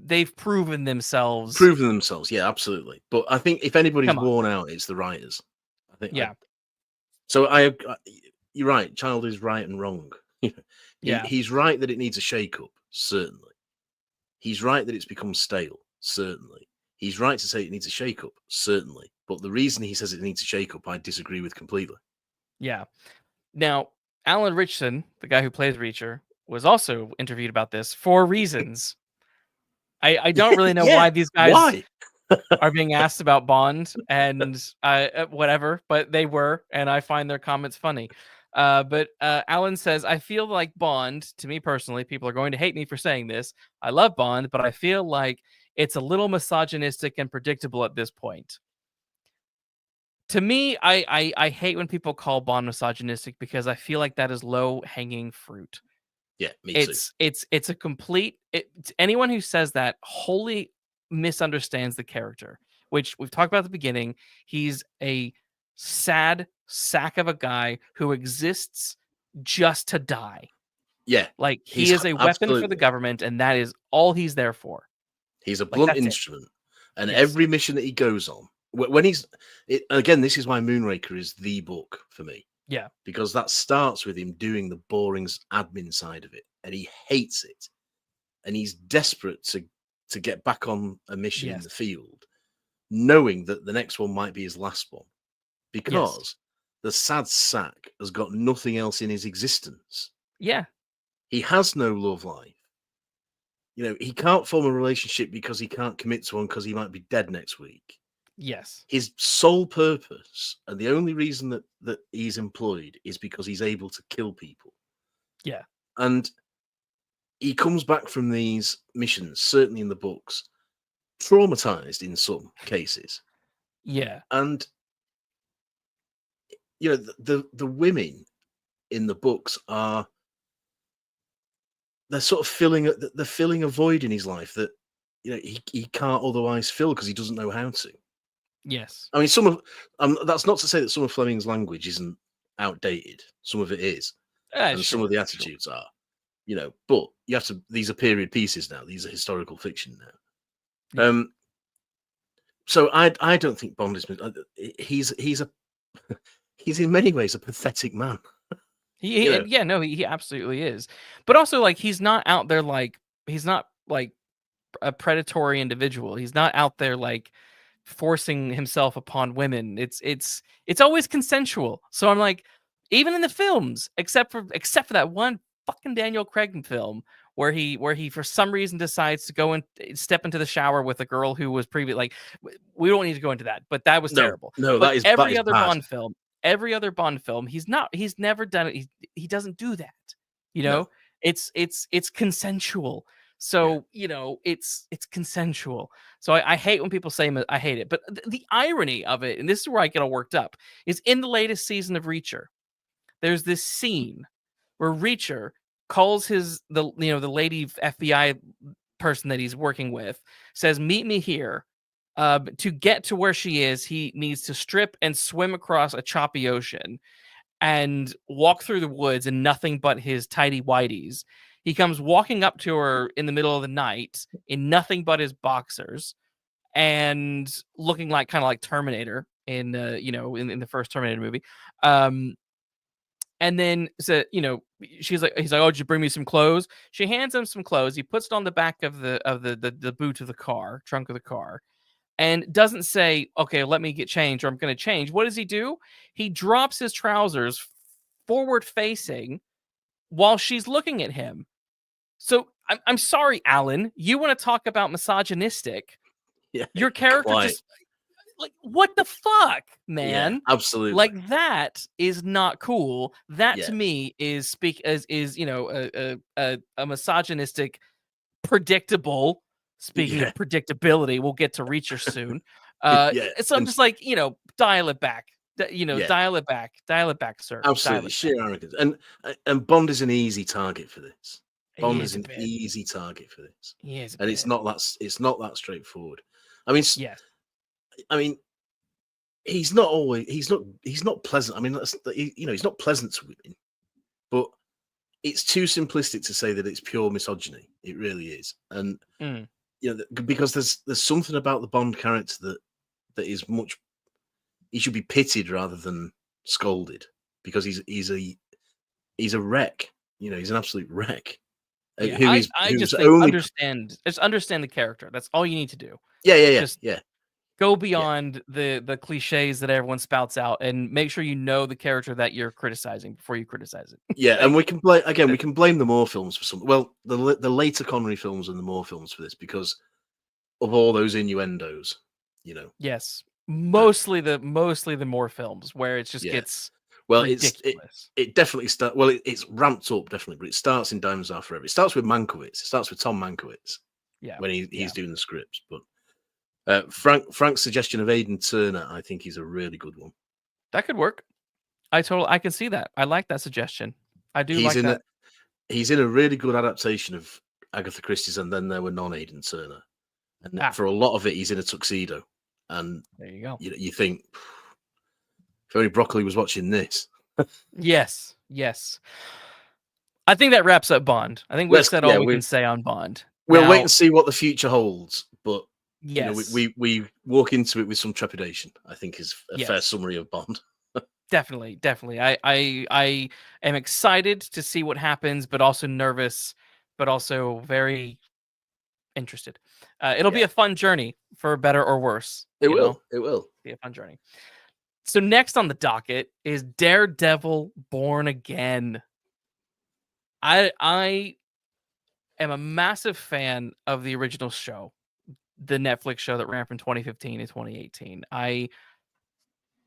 they've proven themselves. Proven themselves, yeah, absolutely. But I think if anybody's Come on. worn out, it's the writers. I think I Yeah. so you're right. Child is right and wrong. Yeah. He's right that it needs a shake up, certainly. He's right that it's become stale, certainly. He's right to say it needs a shake up, certainly. But the reason he says it needs a shake up, I disagree with completely. Yeah. Now, Alan Ritchson, the guy who plays Reacher, was also interviewed about this for reasons. I don't really know Yeah. why these guys Why? are being asked about Bond and whatever, but they were, and I find their comments funny. But Alan says, I feel like Bond, to me personally, people are going to hate me for saying this. I love Bond, but I feel like it's a little misogynistic and predictable at this point. To me, I hate when people call Bond misogynistic because I feel like that is low hanging fruit. Yeah, me too. It's a complete anyone who says that wholly misunderstands the character, which we've talked about at the beginning. He's a sad sack of a guy who exists just to die. Yeah, Like he's he is a weapon for the absolutely. government, and that is all he's there for. He's a Like blunt that's it. instrument, and Yes. every mission that he goes on, when he's again, this is why Moonraker is the book for me. Yeah. Because that starts with him doing the boring admin side of it, and he hates it, and he's desperate to get back on a mission in Yes. the field, knowing that the next one might be his last one, because the sad sack has got nothing else in his existence. Yeah. He has no love life. You know, he can't form a relationship because he can't commit to one because he might be dead next week. Yes. His sole purpose and the only reason that he's employed is because he's able to kill people. Yeah. And he comes back from these missions, certainly in the books, traumatized in some cases. Yeah. And you know, the women in the books are they're sort of filling a void in his life that you know he can't otherwise fill because he doesn't know how to. Yes. I mean, that's not to say that some of Fleming's language isn't outdated. Some of it is, and some of the attitudes are, you know. But you have to. These are period pieces now. These are historical fiction now. Yeah. So I don't think Bond is. He's he's in many ways a pathetic man. He absolutely is. But also, like, he's not out there like he's not like a predatory individual. He's not out there like forcing himself upon women. It's always consensual. So I'm like, even in the films, except for that one fucking Daniel Craig film where he for some reason decides to go and step into the shower with a girl who was previous like we don't need to go into that, but that was terrible. No, But that is every bad. every other Bond film, he's never done it. He doesn't do that. You know, No. it's consensual. So, you know, it's consensual. So I hate when people say I hate it. But the irony of it, and this is where I get all worked up, is in the latest season of Reacher, there's this scene where Reacher calls the lady FBI person that he's working with, says, "Meet me here." To get to where she is, he needs to strip and swim across a choppy ocean and walk through the woods in nothing but his tidy whities. He comes walking up to her in the middle of the night in nothing but his boxers and looking like kind of like Terminator in in the first Terminator movie. And then he's like, "Oh, did you bring me some clothes?" She hands him some clothes. He puts it on the back of the boot of the car, trunk of the car, and doesn't say, "Okay, let me get changed," or "I'm going to change." What does he do? He drops his trousers forward facing while she's looking at him. So I'm sorry, Alan. You want to talk about misogynistic? Yeah, Your character quite. just like what the fuck, man? Yeah, absolutely. Like that is not cool. That Yeah. to me is a misogynistic, predictable. Speaking of predictability, we'll get to Reacher soon. So I'm just like, dial it back. Dial it back. Dial it back, sir. Absolutely, sheer arrogance. And Bond is an easy target for this. Bond is an easy target for this. And it's not that straightforward. I mean, yes. I mean, he's not pleasant. I mean, he's not pleasant to women, but it's too simplistic to say that it's pure misogyny. It really is. And because there's something about the Bond character that is much. He should be pitied rather than scolded because he's a wreck. He's an absolute wreck. Yeah, I just think understand the character. That's all you need to do. Yeah. Go beyond the cliches that everyone spouts out and make sure you know the character that you're criticizing before you criticize it. Yeah, and we can blame the Moore films for some. Well, the later Connery films and the Moore films for this because of all those innuendos. You know, Yes. uh, Mostly the more films where it just yeah. gets Well, ridiculous. it definitely start. Well, it's ramped up definitely, but it starts in Diamonds Are Forever. It starts with Mankiewicz. It starts with Tom Mankiewicz Yeah. when Yeah. he's doing the scripts. But Frank's suggestion of Aidan Turner, I think, is a really good one. That could work. I can see that. I like that suggestion. I do He's like in a that. he's in a really good adaptation of Agatha Christie's, and then there were non Aidan Turner, and Ah, for a lot of it, he's in a tuxedo, and there you go. you think if only Broccoli was watching this. Yes. Yes. I think that wraps up Bond. I think we've said all we can say on Bond. We'll wait Now, and see what the future holds, but yes. we walk into it with some trepidation, I think is a fair Yes. summary of Bond. Definitely, definitely. I am excited to see what happens, but also nervous, but also very interested. It'll be Yeah, a fun journey for better or worse, it will. It will. Be a fun journey. So next on the docket is Daredevil Born Again. I am a massive fan of the original show, the Netflix show that ran from 2015 to 2018.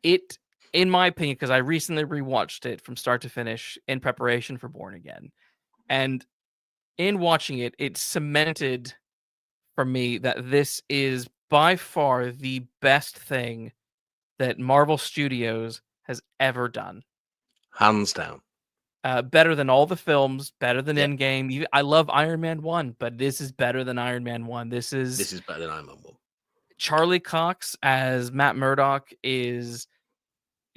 It in my opinion, because I recently rewatched it from start to finish in preparation for Born Again. And in watching it, it cemented for me that this is by far the best thing that Marvel Studios has ever done. Hands down. Better than all the films, better than Yeah, Endgame. I love Iron Man 1, but this is better than Iron Man 1. This is this is better than Iron Man 1. Charlie Cox as Matt Murdock is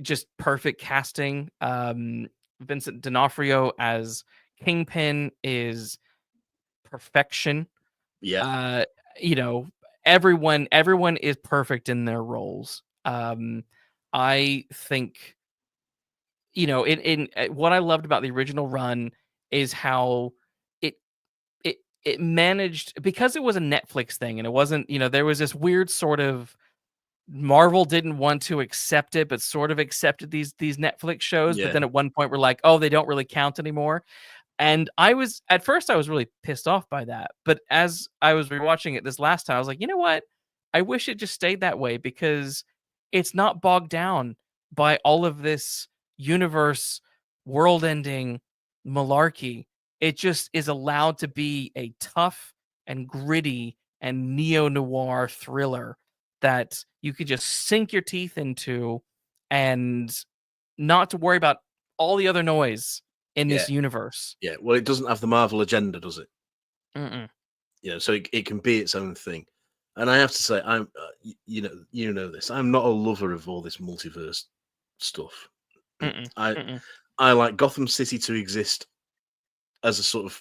just perfect casting. Vincent D'Onofrio as Kingpin is perfection. Yeah, Uh, you know, everyone is perfect in their roles. I think what I loved about the original run is how it it managed because it was a Netflix thing and it wasn't, there was this weird sort of Marvel didn't want to accept it, but sort of accepted these Netflix shows. But yeah, then at one point, we're like, oh, they don't really count anymore. And at first, I was really pissed off by that. But as I was rewatching it this last time, I was like, you know what? I wish it just stayed that way because it's not bogged down by all of this universe world ending malarkey. It just is allowed to be a tough and gritty and neo noir thriller that you could just sink your teeth into and not to worry about all the other noise in yeah, this universe. yeah. Well, it doesn't have the Marvel agenda, does it? Mm-mm. So it can be its own thing. And I have to say, I'm, you know this. I'm not a lover of all this multiverse stuff. Mm-mm. I Mm-mm. I like Gotham City to exist as a sort of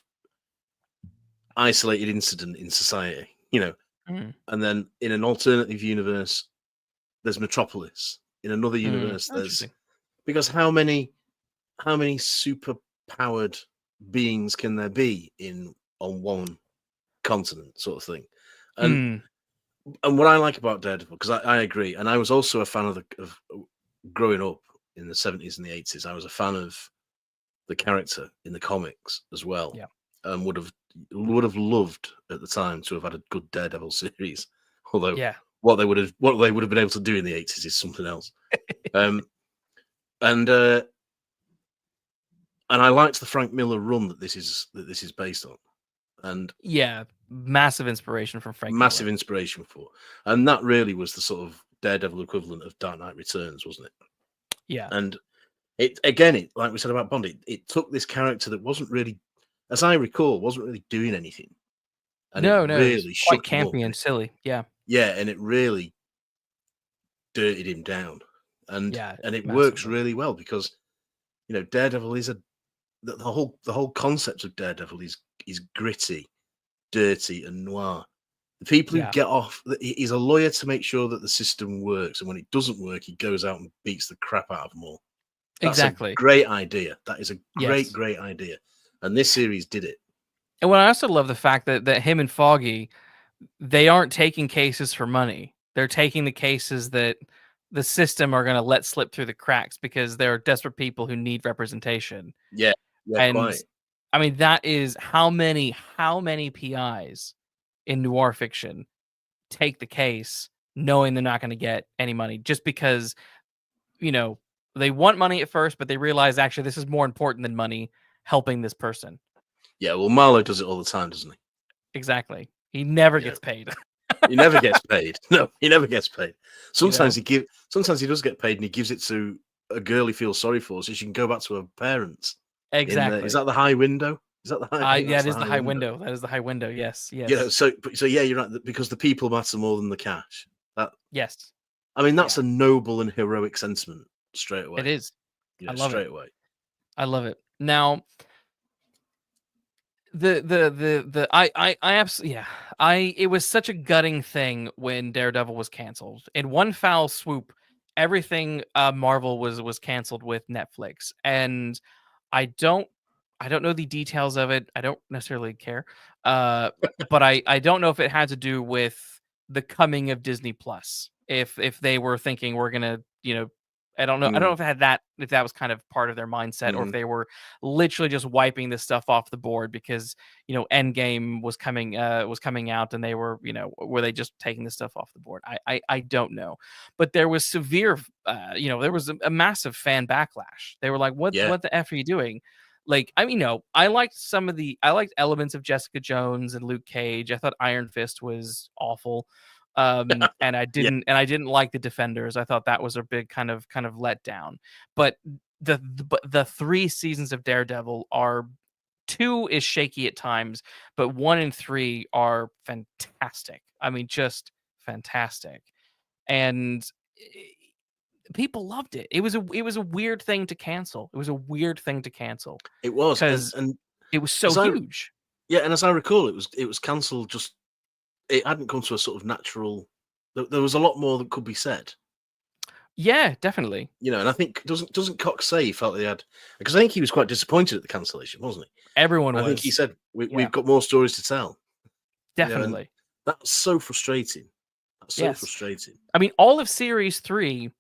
isolated incident in society, Mm. and then in an alternative universe, there's Metropolis. In another Mm. universe, there's Interesting. because how many super powered beings can there be in on one continent, sort of thing. And Mm. what I like about Daredevil, because I agree, and I was also a fan of growing up in the 70s and the 80s. I was a fan of the character in the comics as well, Yeah. and would have loved at the time to have had a good Daredevil series. Although Yeah. what they would have been able to do in the 80s is something else. Um, and uh, and I liked the Frank Miller run that this is based on, and Yeah. Massive inspiration from Frank massive Miller. inspiration for. And that really was the sort of Daredevil equivalent of Dark Knight Returns, wasn't it? Yeah. And it like we said about Bond, it took this character that wasn't really, as I recall, wasn't really doing anything, and it No, it was really quite shook him up, campy and silly. Yeah. and it really dirtied him down, and Yeah. it works Massively. really well because Daredevil is the whole concept of Daredevil is gritty, dirty, and noir. The people who Yeah. get off, he's a lawyer to make sure that the system works, and when it doesn't work, he goes out and beats the crap out of them all. That's a Exactly. great idea. That is a great, Yes. great idea. And this series did it. And what I also love the fact that him and Foggy, they aren't taking cases for money. They're taking the cases that the system are going to let slip through the cracks because there are desperate people who need representation. Yeah, yeah, And quite. I mean, that is how many PIs in noir fiction take the case knowing they're not going to get any money just because, you know, they want money at first, but they realize actually this is more important than money helping this person. Yeah, well, Marlowe does it all the time, doesn't he? Exactly. He never You know, gets paid. he never gets paid. No, he never gets paid. You know? Sometimes he does get paid, and he gives it to a girl he feels sorry for, so she can go back to her parents. Is Exactly. that the high window? Is that the high? I think Yeah, that's it the is the high high window. window. That is the high window. Yes. You know, Yes. so yeah, you're right. Because the people matter more than the cash. That Yes. I mean, that's Yeah. a noble and heroic sentiment straight It away. is. You I know, love it. straight away. I love it. Now, I absolutely, yeah. It was such a gutting thing when Daredevil was canceled. In one foul swoop, everything Marvel was canceled with Netflix. And I don't I don't know the details of it. I don't necessarily care. Uh but I don't know if it had to do with the coming of Disney Plus. If they were thinking we're going to, I don't know Mm, if it had that if that was kind of part of their mindset or if mhm. they were literally just wiping this stuff off the board because, Endgame was coming out and they were, were they just taking this stuff off the board? I don't know. But there was severe there was a massive fan backlash. They were like, Yeah. what the F are you doing? Like, I mean, I liked I liked elements of Jessica Jones and Luke Cage. I thought Iron Fist was awful. And Yeah. I didn't like the Defenders. I thought that was a big kind of letdown. But the 3 seasons of Daredevil are 2 is shaky at times, but 1 and 3 are fantastic. I mean, just fantastic. And people loved it. It was a weird thing to cancel. It was a weird thing to cancel It was, because and it was so as I huge. yeah, and as I recall, it was cancelled. Just it hadn't come to a sort of natural. There was a lot more that could be said, Yeah, definitely. and I think doesn't Cox say he felt he had, because I think he was quite disappointed at the cancellation, wasn't he? Everyone I think he was. said Yeah, we've got more stories to tell, and definitely. that's so frustrating. That's so Yes. frustrating. I mean, all of series 3,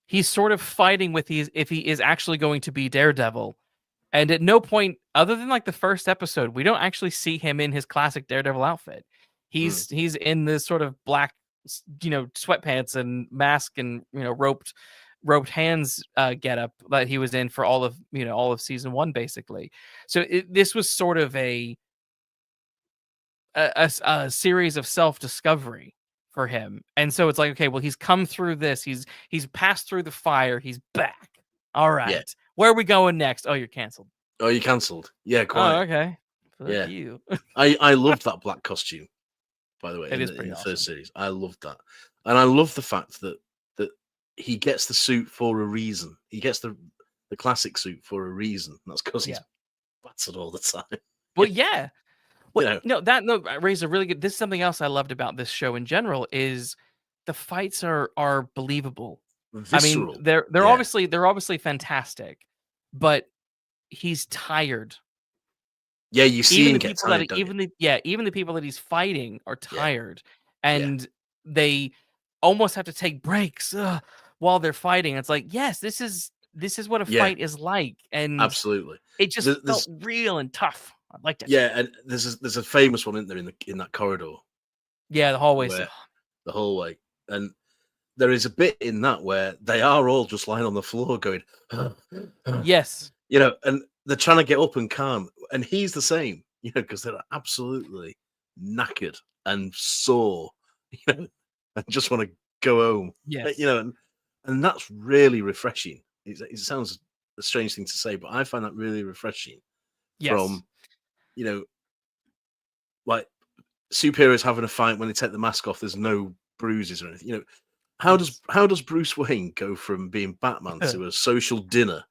he's sort of fighting with if he is actually going to be Daredevil. And at no point, other than like the first episode, we don't actually see him in his classic Daredevil outfit. Mm, He's in this sort of black, sweatpants and mask and roped hands getup that he was in for all of season 1, basically. So this was sort of a series of self discovery for him, and so it's like, okay, well, he's come through this. He's passed through the fire. He's back. All yeah. right, where are we going next? Oh, you're canceled. Oh, you cancelled? Yeah, Oh, quite. okay. Fuck Yeah, you. I loved that black costume. By the way, It in is the pretty first awesome. series, I loved that, and I love the fact that he gets the suit for a reason. He gets the classic suit for a reason. That's because Yeah. he's battered all the time. Well, yeah. You What know, no, that no raised a really good. This is something else I loved about this show in general is the fights are believable. I mean, visceral. they're Yeah, obviously fantastic, but he's tired. yeah. You see Even him the get people that tired, don't you? even the people that he's fighting are Yeah, tired, yeah, and they almost have to take breaks while they're fighting. It's like, yes, this is what a yeah. fight is like, and Absolutely. it just felt There's real and tough. I liked it. yeah, and there's a famous one, isn't there, in that corridor Yeah, the hallways. where the hallway, and there is a bit in that where they are all just lying on the floor going, Yes. and they're trying to get up and calm, and he's the same, because they're absolutely knackered and sore, and just want to go home, Yes. and that's really refreshing. It sounds a strange thing to say, but I find that really refreshing Yes. from, you know, like superheroes having a fight when they take the mask off. There's no bruises or anything. Yes. How does Bruce Wayne go from being Batman to a social dinner,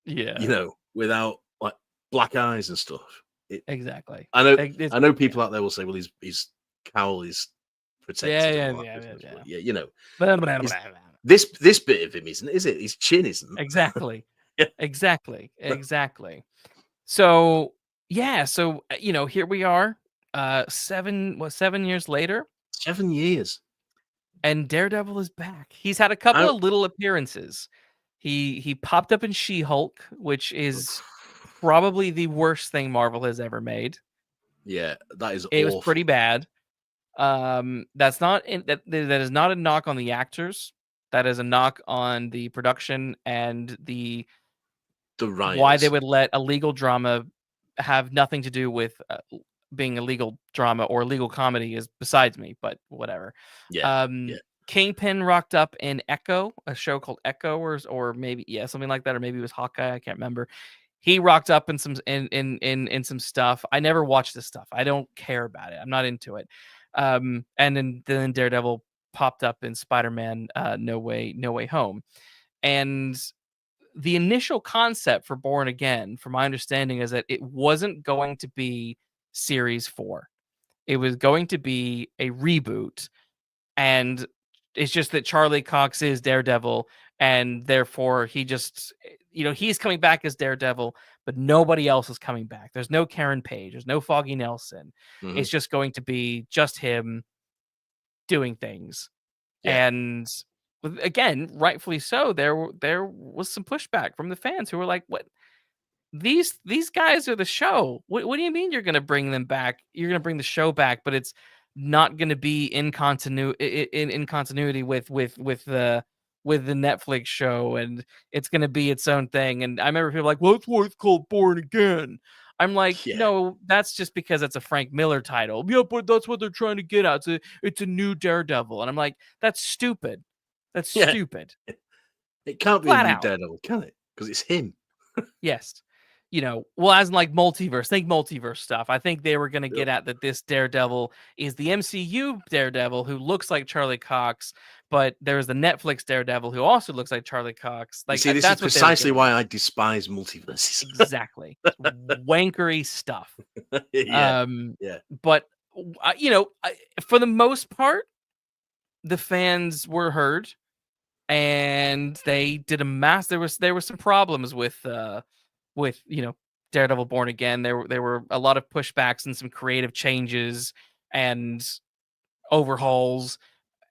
Yeah. without like black eyes and stuff? It, Exactly. I know, It's I know yeah. people out there will say, well, his cowl is Yeah, protected and yeah, all that yeah, yeah, business, but yeah. yeah, Blah, blah, is blah, blah. this bit of him isn't, is it? His chin isn't. Exactly. Yeah, Exactly. Exactly. So, yeah, so, here we are, 7 years later, 7 years. and Daredevil is back. He's had a couple I, of little appearances. He popped up in She-Hulk, which is probably the worst thing Marvel has ever made. yeah, that is It was pretty awful. bad. That's not that is not a knock on the actors. That is a knock on the production and The why they writers. would let a legal drama have nothing to do with being a legal drama or legal comedy is besides me, but whatever. Yeah, Um, yeah. Kingpin rocked up in Echo, a show called Echo, or maybe something like that, or maybe it was Hawkeye. I can't remember. He rocked up in some in some stuff. I never watched this stuff. I don't care about it. I'm not into it. And then Daredevil popped up in Spider-Man No Way Home. And the initial concept for Born Again, from my understanding, is that it wasn't going to be series 4. It was going to be a reboot, and it's just that Charlie Cox is Daredevil, and therefore he just, he's coming back as Daredevil, but nobody else is coming back. There's no Karen Page, there's no Foggy Nelson. Hmm. It's just going to be just him doing things. Yeah. And again, rightfully so, there was some pushback from the fans who were like, "What? These guys are the show. What do you mean you're going to bring them back? You're going to bring the show back, but it's not going to be in continuity with the Netflix show, and it's going to be its own thing." And I remember people like, "Well, that's why it's called Born Again." I'm like, Yeah. no, that's just because it's a Frank Miller title. Yeah, but that's what they're trying to get at. It's a new Daredevil, and I'm like, that's stupid. That's Yeah. stupid. It can't be a Flat new out. Daredevil, can it? Because it's him. Yes. Well, as in like multiverse, think multiverse stuff. I think they were going to Yep. get at that this Daredevil is the MCU Daredevil who looks like Charlie Cox, but there's the Netflix Daredevil who also looks like Charlie Cox. You Like see, this is that's what they were precisely getting why at. I despise multiverses. Exactly. It's wankery stuff. Yeah. Um, Yeah. but for the most part, the fans were heard, and they did a mass. There was some problems with Daredevil Born Again. There were a lot of pushbacks and some creative changes and overhauls.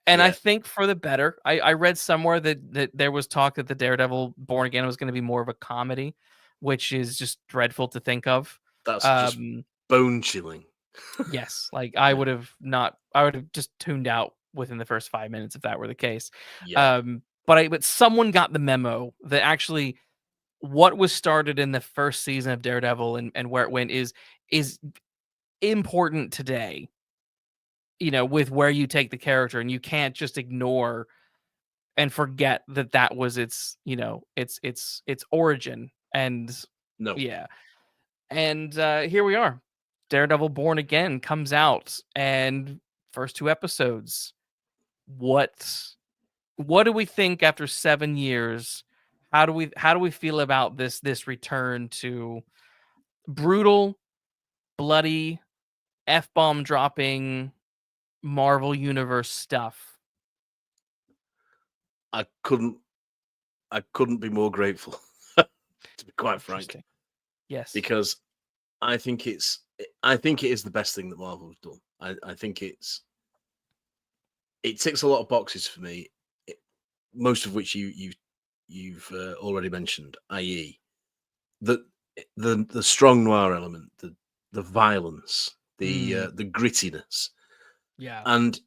And I Yeah. think for the better. I read somewhere that there was talk that the Daredevil Born Again was going to be more of a comedy, which is just dreadful to think of. That's just Um, bone chilling. yes, like Yeah. I would have just tuned out within the first 5 minutes if that were the case. Yeah. But someone got the memo that actually what was started in the first season of Daredevil and where it went is important today, with where you take the character, and you can't just ignore and forget that that was its origin. And No. yeah. And here we are. Daredevil Born Again comes out, and first 2 episodes. What what do we think after 7 years? How do we feel about this return to brutal, bloody, F-bomb dropping Marvel Universe stuff? I couldn't be more grateful, to be quite frank, Interesting. Yes. because I think it is the best thing that Marvel have done. I think it ticks a lot of boxes for me, it, most of which you've already mentioned, i.e., the the strong noir element, the violence, Mm, the grittiness, yeah. and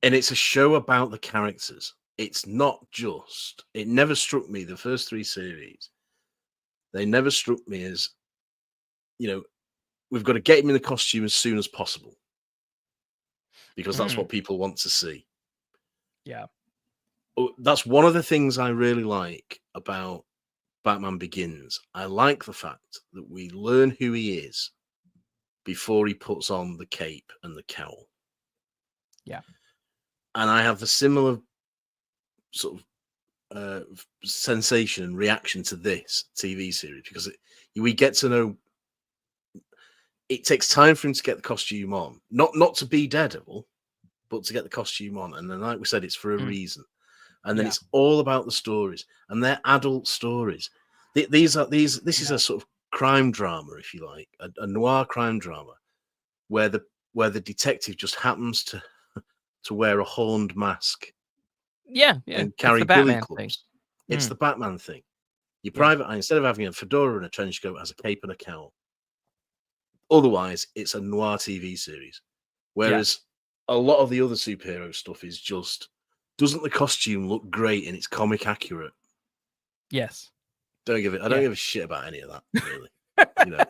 it's a show about the characters. It's not just. It never struck me, the first 3 series. They never struck me as, we've got to get him in the costume as soon as possible because that's Mm, what people want to see. yeah. That's one of the things I really like about Batman Begins. I like the fact that we learn who he is before he puts on the cape and the cowl. Yeah. And I have the similar sort of sensation and reaction to this TV series because we get to know. It takes time for him to get the costume on, not to be Daredevil, but to get the costume on. And then, like we said, it's for a Mm, reason. And then yeah. it's all about the stories, and they're adult stories. This is Yeah. a sort of crime drama, if you like, a noir crime drama, where the detective just happens to wear a horned mask Yeah, yeah. and It's carry the billy Batman thing. clubs. It's Mm, the Batman thing. Your yeah. private eye, instead of having a fedora and a trench coat, has a cape and a cowl. Otherwise, it's a noir TV series. Yeah. Whereas a lot of the other superhero stuff is just, doesn't the costume look great and it's comic accurate? Yes. I don't Yeah. give a shit about any of that, really. You know,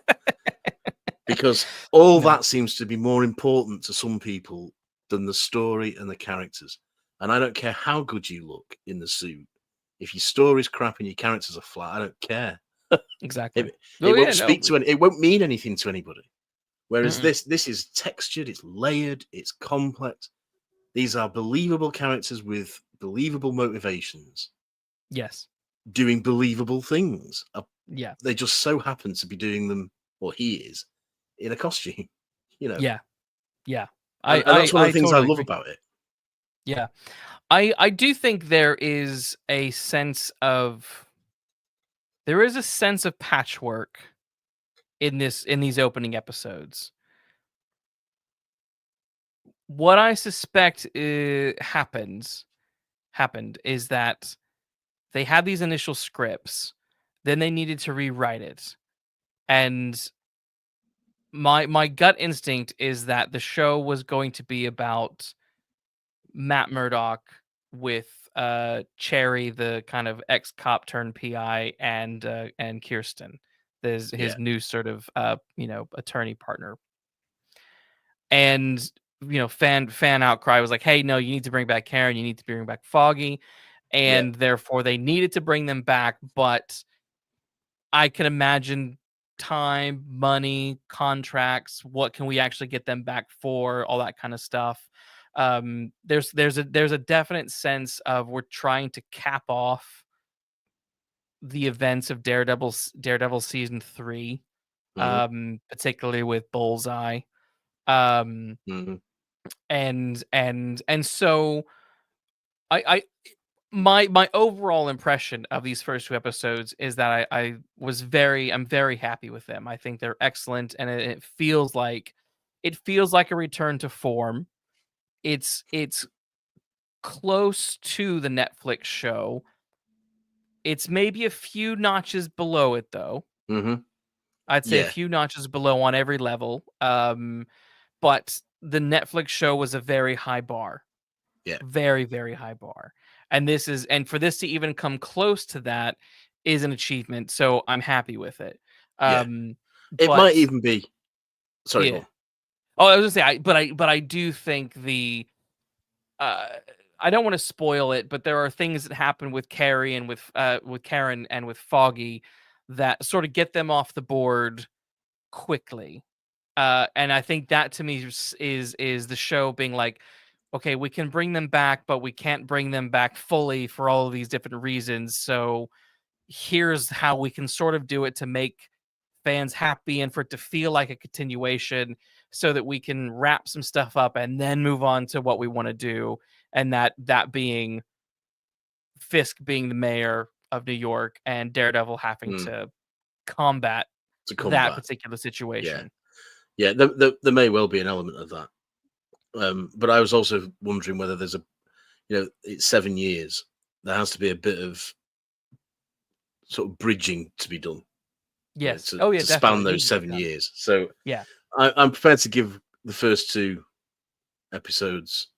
because all No. that seems to be more important to some people than the story and the characters. And I don't care how good you look in the suit. If your story's crap and your characters are flat, I don't care. Exactly. It Oh yeah, won't no. speak to any. It won't mean anything to anybody. Whereas Mm-mm. this is textured, it's layered, it's complex. These are believable characters with believable motivations, Yes. doing believable things. Yeah. They just so happen to be doing them, or he is, in a costume. You know, Yeah. Yeah. and that's one of I the things I totally love agree. about it. Yeah. I do think there is a sense of patchwork in these opening episodes. What I suspect happened is that they had these initial scripts, then they needed to rewrite it. And my gut instinct is that the show was going to be about Matt Murdock with Cherry, the kind of ex-cop turned PI, and Kirsten, his Yeah, new sort of attorney partner. And fan outcry was like, hey, no, you need to bring back Karen, you need to bring back Foggy, yeah, and therefore they needed to bring them back. But I can imagine time, money, contracts, what can we actually get them back for, all that kind of stuff. There's a definite sense of we're trying to cap off the events of Daredevil season 3, hmm particularly with Bullseye. Um, hmm and so I my overall impression of these first 2 episodes is that I'm very happy with them. I think they're excellent, and it feels like a return to form. It's close to the Netflix show. It's maybe a few notches below it, though. hmm I'd say a yeah, few notches below on every level. But the Netflix show was a very high bar. yeah, Very, very high bar. And for this to even come close to that is an achievement, so I'm happy with it. yeah. Um, It might but even be. Sorry, go yeah. on. Oh, I was gonna say, I do think uh, I don't want to spoil it, but there are things that happen with Carrie and with Karen and with Foggy that sort of get them off the board quickly. And I think that to me is the show being like, okay, we can bring them back, but we can't bring them back fully for all of these different reasons. So here's how we can sort of do it to make fans happy and for it to feel like a continuation so that we can wrap some stuff up and then move on to what we want to do. And that being Fisk being the mayor of New York and Daredevil having Mm, to combat to that combat. particular Yeah, situation. yeah. There may well be an element of that. But I was also wondering whether there's it's 7 years. There has to be a bit of sort of bridging to be done, Yes. Oh yeah, to span definitely. It those needs to be 7 done. years. So Yeah. I'm prepared to give the first 2 episodes,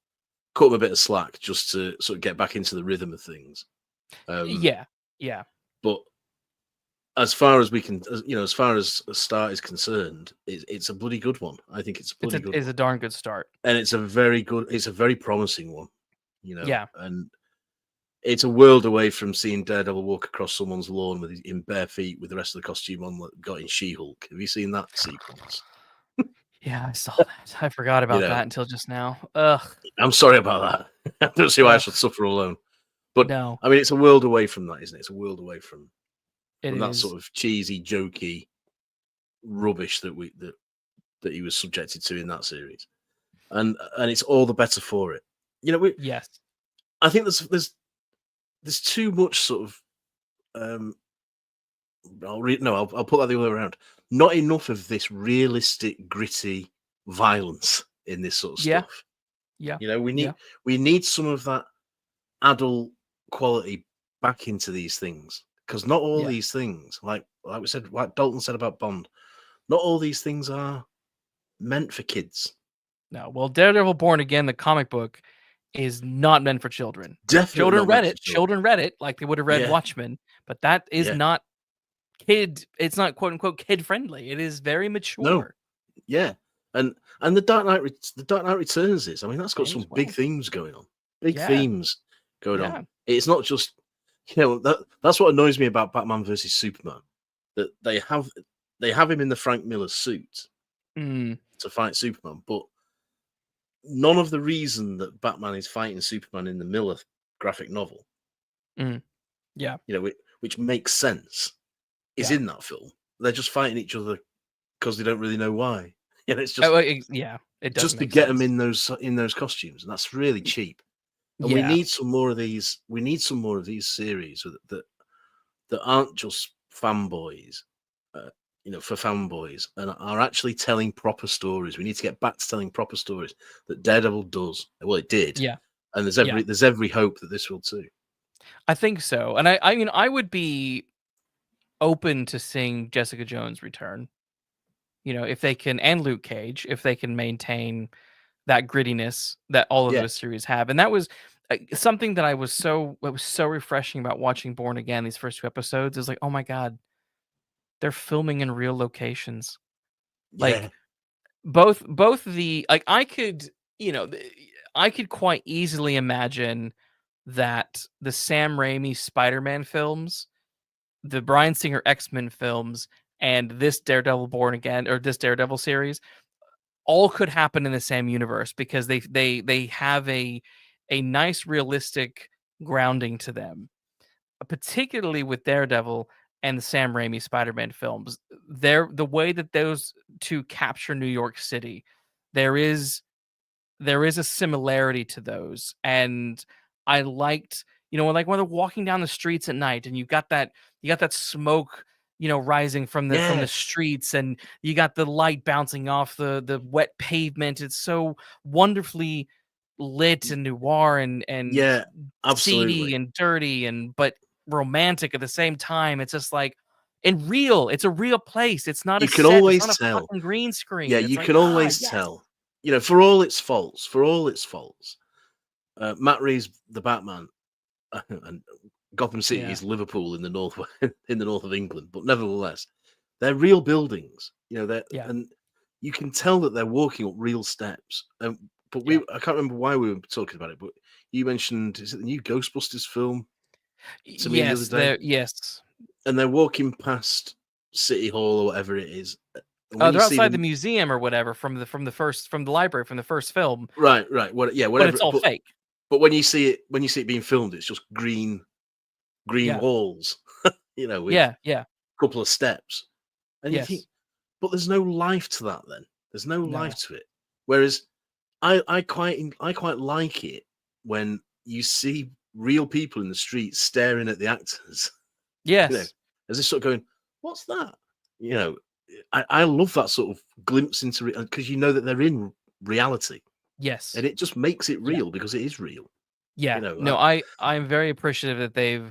cut them a bit of slack, just to sort of get back into the rhythm of things. Um, Yeah. Yeah. but as far as we can, as far as a start is concerned, it's a bloody good one. I think it's a bloody good It's one, a darn good start. and it's a very promising one, Yeah. and it's a world away from seeing Daredevil walk across someone's lawn in bare feet with the rest of the costume on that got in She-Hulk. Have you seen that sequence? Yeah, I saw that. I forgot You about know, that until just now. Ugh. I'm sorry about that. I don't see why I should Ugh. suffer alone. But No, I mean, it's a world away from that, isn't it? It's a world away it from that is. sort of cheesy, jokey rubbish that he was subjected to in that series, and it's all the better for it. Yes. I think there's too much sort of um, I'll put that the other way around. Not enough of this realistic, gritty violence in this sort of Yeah. stuff. Yeah. We Yeah. need some of that adult quality back into these things, because not all Yeah. these things, like we said, like Dalton said about Bond, not all these things are meant for kids. No. Well, Daredevil Born Again, the comic book, is not meant for children. Definitely not meant for children. Children read it like they would have read Yeah, Watchmen, but that is yeah. not it's not quote unquote kid friendly. It is very No, mature. yeah. And the Dark Knight Returns is. I mean, that's got May some as big well. themes going on. Big Yeah. themes going on. Yeah. It's not just that's what annoys me about Batman versus Superman. That they have him in the Frank Miller suit Mm, to fight Superman, but none of the reason that Batman is fighting Superman in the Miller graphic novel, mm, yeah. which makes sense, is Yeah. in that film. They're just fighting each other because they don't really know why. It's Oh, just yeah, it doesn't just to make get them sense. in those costumes, and that's really cheap. And we Yeah. need some more of these. We need some more of these series that aren't just fanboys, uh, for fanboys, and are actually telling proper stories. We need to get back to telling proper stories that Daredevil does. Well, it did, Yeah. and Yeah. there's every hope that this will too. I think so. And I mean I would be open to seeing Jessica Jones return. If they can, and Luke Cage, if they can maintain that grittiness that all of Yeah, those series have. And that was something that what was so refreshing about watching Born Again, these first 2 episodes is like, "Oh my god, they're filming in real locations." yeah, Like both the like I could, I could quite easily imagine that the Sam Raimi Spider-Man films, the Bryan Singer X-Men films, and this Daredevil Born Again or this Daredevil series all could happen in the same universe because they have a nice realistic grounding to them, particularly with Daredevil and the Sam Raimi Spider-Man films. The way that those two capture New York City, there is there is a similarity to those, and I liked, like when they're walking down the streets at night, and you got that smoke, rising from the yes, streets, and you got the light bouncing off the wet pavement. It's so wonderfully lit y- and noir and yeah, seedy absolutely. and dirty and but romantic at the same time. It's just like and real. It's a real place. It's not a You can set. It's always not a tell. fucking green Yeah, screen. It's you like, can always yes. tell. For all its faults, Matt Reeves, the Batman, and Gotham City Yeah. is Liverpool in the north in the north of England, but nevertheless, they're real buildings. They're Yeah. and you can tell that they're walking up real steps. But Yeah. I can't remember why we were talking about it, but you mentioned, is it the new Ghostbusters film to me the other Yes, day? there yes. And they're walking past City Hall or whatever it is. And when you They're see outside the them, museum or whatever from the library from the first film, right, yeah, but whatever. it's all fake. But when you see it being filmed, it's just green Yeah. walls, with Yeah, yeah, a couple of steps, and you think, yes. but there's no life to that. Then there's no life No. to it. Whereas I quite like it when you see real people in the street staring at the actors, you know, Yes. as they sort of going, "What's that?" You know, I love that sort of glimpse into it because you know that they're in reality, Yes. and it just makes it Yeah. real because it is real. You Yeah. know, No, I'm very appreciative that they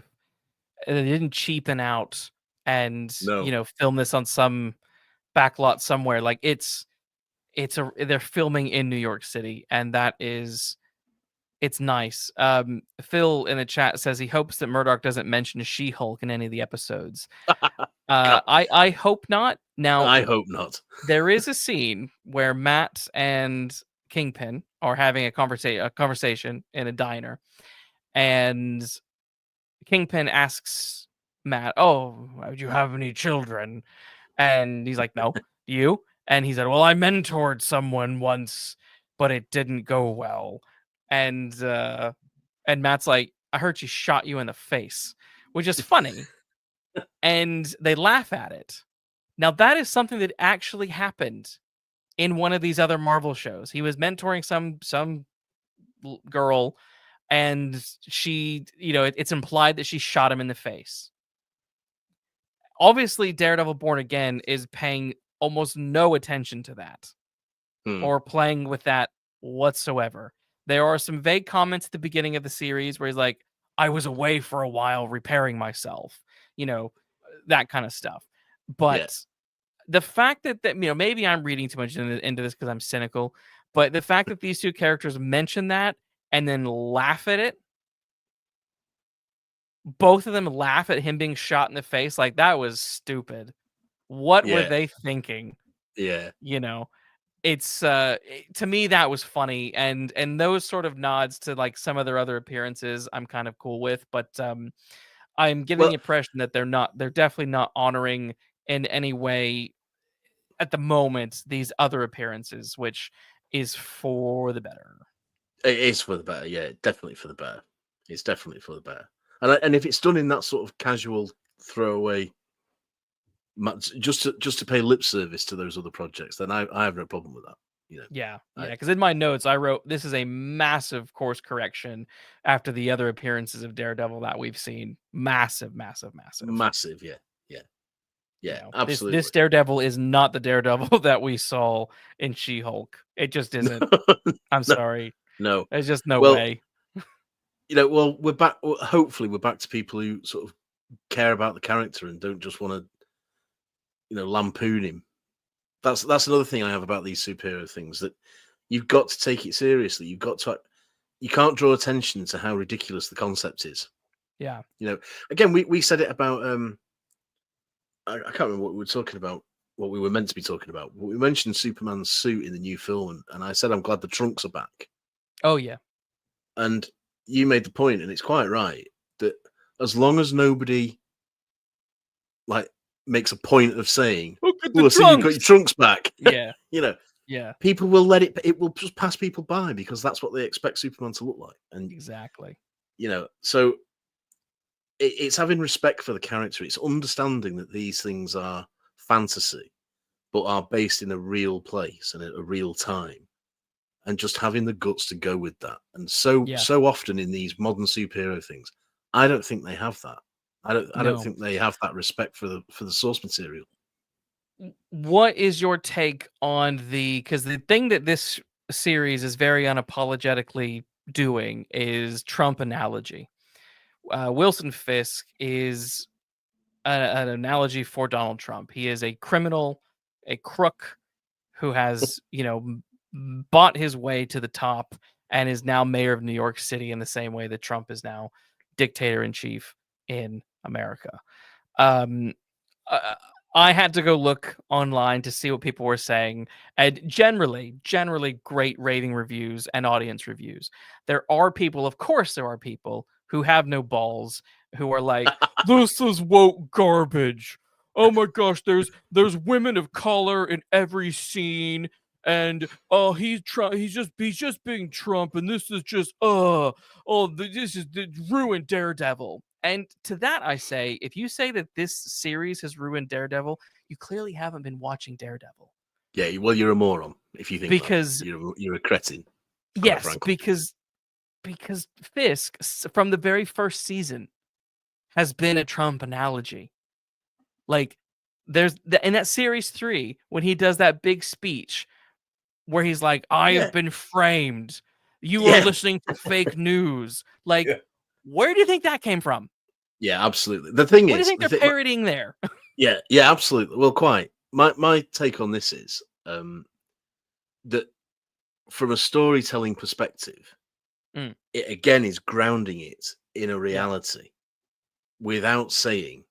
didn't cheapen out and, no, film this on some backlot somewhere. Like, they're filming in New York City, and it's nice. Phil in the chat says he hopes that Murdoch doesn't mention She-Hulk in any of the episodes. God, I hope not. Now, I hope not. there is a scene where Matt and Kingpin are having a conversation in a diner, and Kingpin asks Matt, "Oh, do you have any children?" And he's like, "No. Do you?" And he said, "Well, I mentored someone once, but it didn't go well." And Matt's like, "I heard she shot you in the face," which is funny, and they laugh at it. Now that is something that actually happened in one of these other Marvel shows. He was mentoring some girl, and she, it's implied that she shot him in the face. Obviously, Daredevil Born Again is paying almost no attention to that Hmm, or playing with that whatsoever. There are some vague comments at the beginning of the series where he's like, "I was away for a while repairing myself," you know, that kind of stuff. yeah, But the fact that maybe I'm reading too much into this because I'm cynical, but the fact that these two characters mention that and then laugh at it, both of them laugh at him being shot in the face, like that was stupid. What were Yeah, they thinking? yeah. You know, it's to me that was funny, and those sort of nods to like some of their other appearances I'm kind of cool with, but I'm getting the Well, impression that they're definitely not honoring in any way at the moment these other appearances, which is for the better. it is for the better. Yeah, definitely for the better. It's definitely for the better. And if it's done in that sort of casual throwaway, just to pay lip service to those other projects, then I have no problem with that. You know, Yeah, I, yeah. Because in my notes I wrote this is a massive course correction after the other appearances of Daredevil that we've seen. Massive, massive, massive. massive. Yeah, yeah, yeah. This Absolutely. Daredevil is not the Daredevil that we saw in She-Hulk. It just isn't. I'm No, sorry. no. There's just no Well, way. well, we're back. Hopefully, we're back to people who sort of care about the character and don't just want to, lampoon him. That's another thing I have about these superhero things, that you've got to take it seriously. You can't draw attention to how ridiculous the concept is. Yeah. Again, we said it about I can't remember what we were talking about, what we were meant to be talking about. But we mentioned Superman's suit in the new film, and I said I'm glad the trunks are back. Oh yeah. And you made the point, and it's quite right, that as long as nobody like makes a point of saying, Look at the "Oh, I see you've got trunks. your trunks back," Yeah. you know, Yeah. people will let it. It will just pass people by because that's what they expect Superman to look like, and Exactly. so it's having respect for the character. It's understanding that these things are fantasy, but are based in a real place and at a real time, and just having the guts to go with that. And Yeah. so often in these modern superhero things, I don't think they have that. I don't No. think they have that respect for the source material. What is your take on because the thing that this series is very unapologetically doing is Trump analogy. Wilson Fisk is an analogy for Donald Trump. He is a criminal, a crook who has, bought his way to the top and is now mayor of New York City in the same way that Trump is now dictator in chief in America. Um, uh, I had to go look online to see what people were saying, and generally great rating reviews and audience reviews. There are people, of course, there are people who have no balls who are like, "This is woke garbage. Oh my gosh, there's women of color in every scene." And he's just being Trump, and this is just this is ruined Daredevil. And to that, I say, if you say that this series has ruined Daredevil, you clearly haven't been watching Daredevil. Yeah, well, you're a moron if you think that. Because You're a cretin, quite yes, frankly. because Fisk from the very first season has been a Trump analogy. Like in that series 3 when he does that big speech where he's like, "I have Yeah, been framed. You are yeah, listening to fake news." Like, yeah, where do you think that came from? yeah. Absolutely. The thing What do you is, think they're parodying there? yeah, yeah, absolutely. Well, quite. My take on this is that from a storytelling perspective, Mm, it again is grounding it in a yeah. reality without saying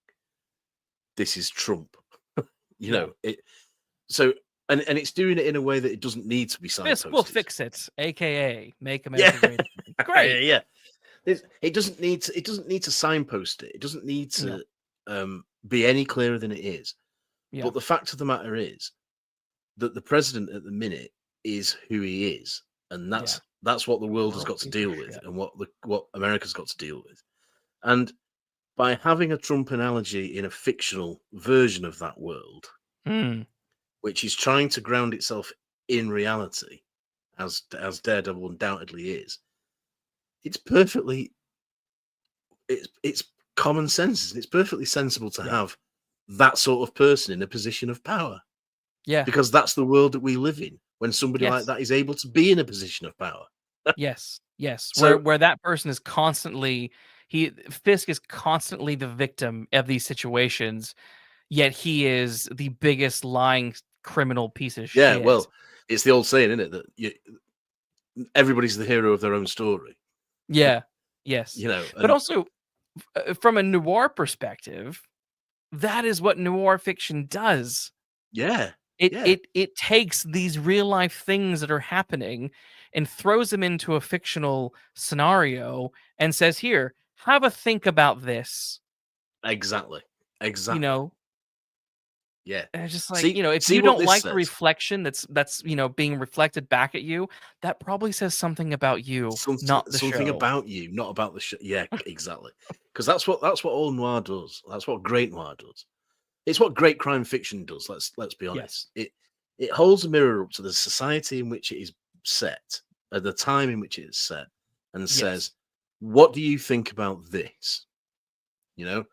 this is Trump. Yeah. It so and it's doing it in a way that it doesn't need to be Fisk will signposted. fix it, aka make Yeah, America great again. yeah, Great. yeah. It doesn't need to. It doesn't need to signpost it. It doesn't need No. to be any clearer than it is. Yeah. But the fact of the matter is that the president at the minute is who he is, and Yeah. that's what the world has Total got to piece of deal with, shit. and what America's got to deal with. And by having a Trump analogy in a fictional version of that world, Mm, which is trying to ground itself in reality, as Daredevil undoubtedly is, it's perfectly it's common sense. It's perfectly sensible to yeah. have that sort of person in a position of power, Yeah. because that's the world that we live in. When somebody like Yes. that is able to be in a position of power, Yes. Yes. Where so that person is constantly Fisk is constantly the victim of these situations. yet he is the biggest lying criminal piece of Yeah, shit. well, it's the old saying, isn't it, that everybody's the hero of their own story. Yeah. Yes. You know, But and also, from a noir perspective, that is what noir fiction does. yeah, It yeah, it it takes these real life things that are happening and throws them into a fictional scenario and says, "Here, have a think about this." exactly, You exactly. know? Yeah. And it's just like, See, if see you what don't this like the says. reflection that's being reflected back at you, that probably says something about you, Something, not the something show. about you, not about the show. Yeah, exactly. Because that's what all noir does. That's what great noir does. It's what great crime fiction does. Let's be Yes. honest. It holds a mirror up to the society in which it is set, at the time in which it is set, and Yes. says, "What do you think about this?" You know.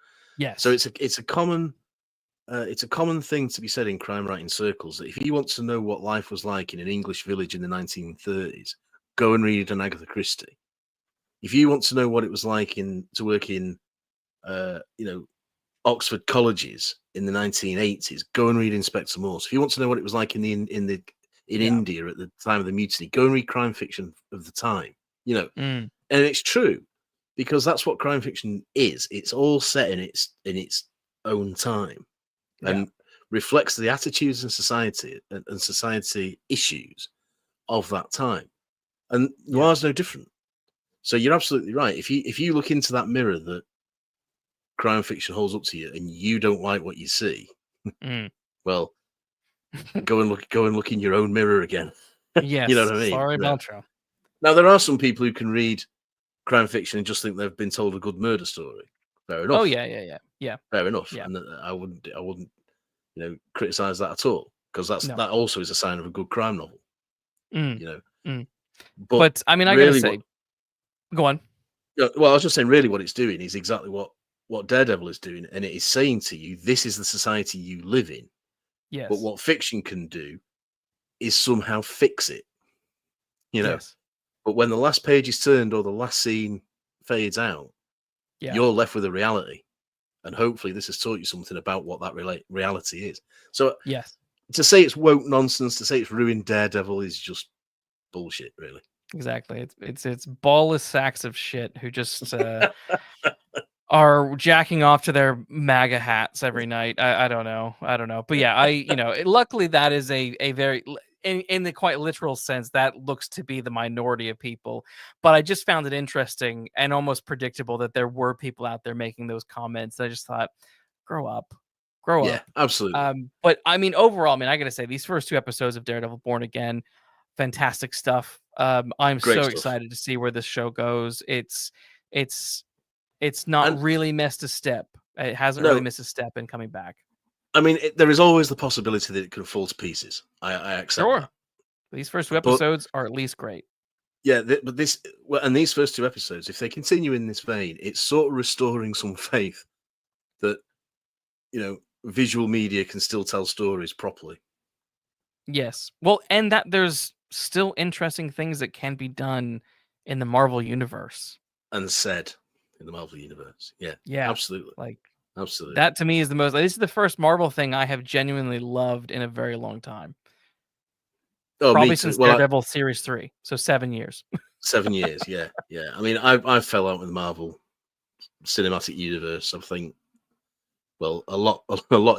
So Yes. it's a common thing to be said in crime writing circles that if you want to know what life was like in an English village in the 1930s, go and read an Agatha Christie. If you want to know what it was like to work in, you know, Oxford colleges in the 1980s, go and read Inspector Morse. If you want to know what it was like in Yeah. India at the time of the mutiny, go and read crime fiction of the time. You know, Mm. and it's true because that's what crime fiction is. It's all set in its own time Yeah. and reflects the attitudes in society and society issues of that time. And Yeah. noir's no different. So you're absolutely right. If you look into that mirror that crime fiction holds up to you and you don't like what you see, Mm. well, go and look in your own mirror again. You know Yes. what I mean? Sorry No. about you. Now there are some people who can read crime fiction and just think they've been told a good murder story. Fair Oh, enough. yeah, yeah, yeah. Yeah. Fair enough. Yeah. And I wouldn't criticize that at all because No. that also is a sign of a good crime novel. Mm. You know, Mm. but But, I mean, I gotta really, what say, go on. yeah, well, I was just saying, really, what it's doing is exactly what Daredevil is doing, and it is saying to you, this is the society you live in. But Yes. what fiction can do is somehow fix it. You know, Yes. but when the last page is turned or the last scene fades out, Yeah. you're left with a reality, and hopefully, this has taught you something about what that reality is. So, Yes. to say it's woke nonsense, to say it's ruined Daredevil is just bullshit, really. Exactly. It's ballless sacks of shit who just, are jacking off to their MAGA hats every night. I don't know. I don't know. But yeah, luckily that is a very in the quite literal sense that looks to be the minority of people. But I just found it interesting and almost predictable that there were people out there making those comments. I just thought, grow up, grow Yeah, up. absolutely, But I mean, overall, I mean, I gotta say, these first two episodes of Daredevil Born Again, fantastic stuff. I'm great so stuff. excited to see where this show goes. It's it's not And really missed a step. It hasn't really no, missed a step in coming back. I mean, there is always the possibility that it can fall to pieces. I accept Sure. that. These first two But episodes are at least great. yeah, but and these first two episodes, if they continue in this vein, it's sort of restoring some faith that visual media can still tell stories properly Yes. Well, and that there's still interesting things that can be done in the Marvel universe. and said in the Marvel universe. Yeah, Yeah. absolutely, Like absolutely. that to me is the most this is the first Marvel thing I have genuinely loved in a very long time. Oh, me Probably too. since Well, Daredevil series 3. So 7 years. 7 years. Yeah, yeah. I mean, I fell out with Marvel cinematic universe. I think, well, a lot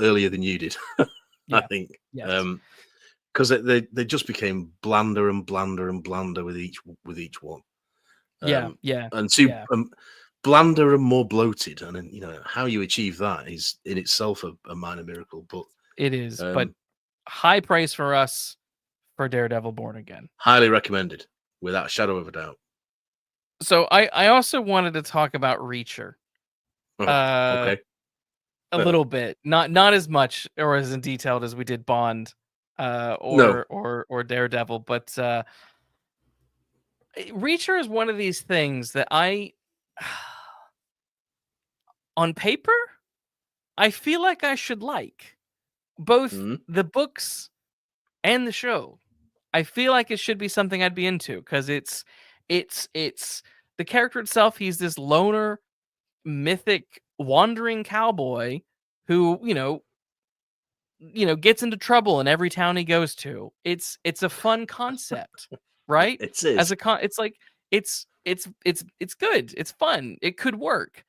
earlier than you did. I Yeah. think. Yes. Because they just became blander and blander and blander with each one, Yeah. um, Yeah. and Yeah. blander and more bloated. And then how you achieve that is in itself a minor miracle. But It is, but um, high praise for us for Daredevil Born Again. highly recommended, without a shadow of a doubt. So I also wanted to talk about Reacher Oh, uh okay. a little bit. Not as much or as in detailed as we did Bond No. or Daredevil, but Reacher is one of these things that I on paper I feel like I should like both Mhm. the books and the show. I feel like it should be something I'd be into because it's the character itself. He's this loner, mythic, wandering cowboy who gets into trouble in every town he goes to. It's a fun concept, right? It As is. it's like it's good. It's fun. It could work.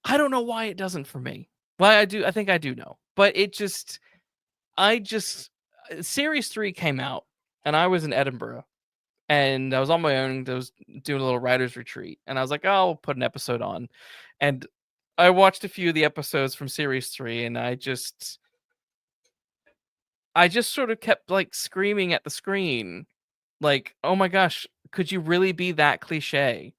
I don't know why it doesn't for me. Why I do, I think I do know. But I just series 3 came out and I was in Edinburgh and I was on my own. I was doing a little writer's retreat and I was like, oh, I'll put an episode on. And I watched a few of the episodes from series 3 and I just sort of kept like screaming at the screen, like, "Oh my gosh, could you really be that cliche?"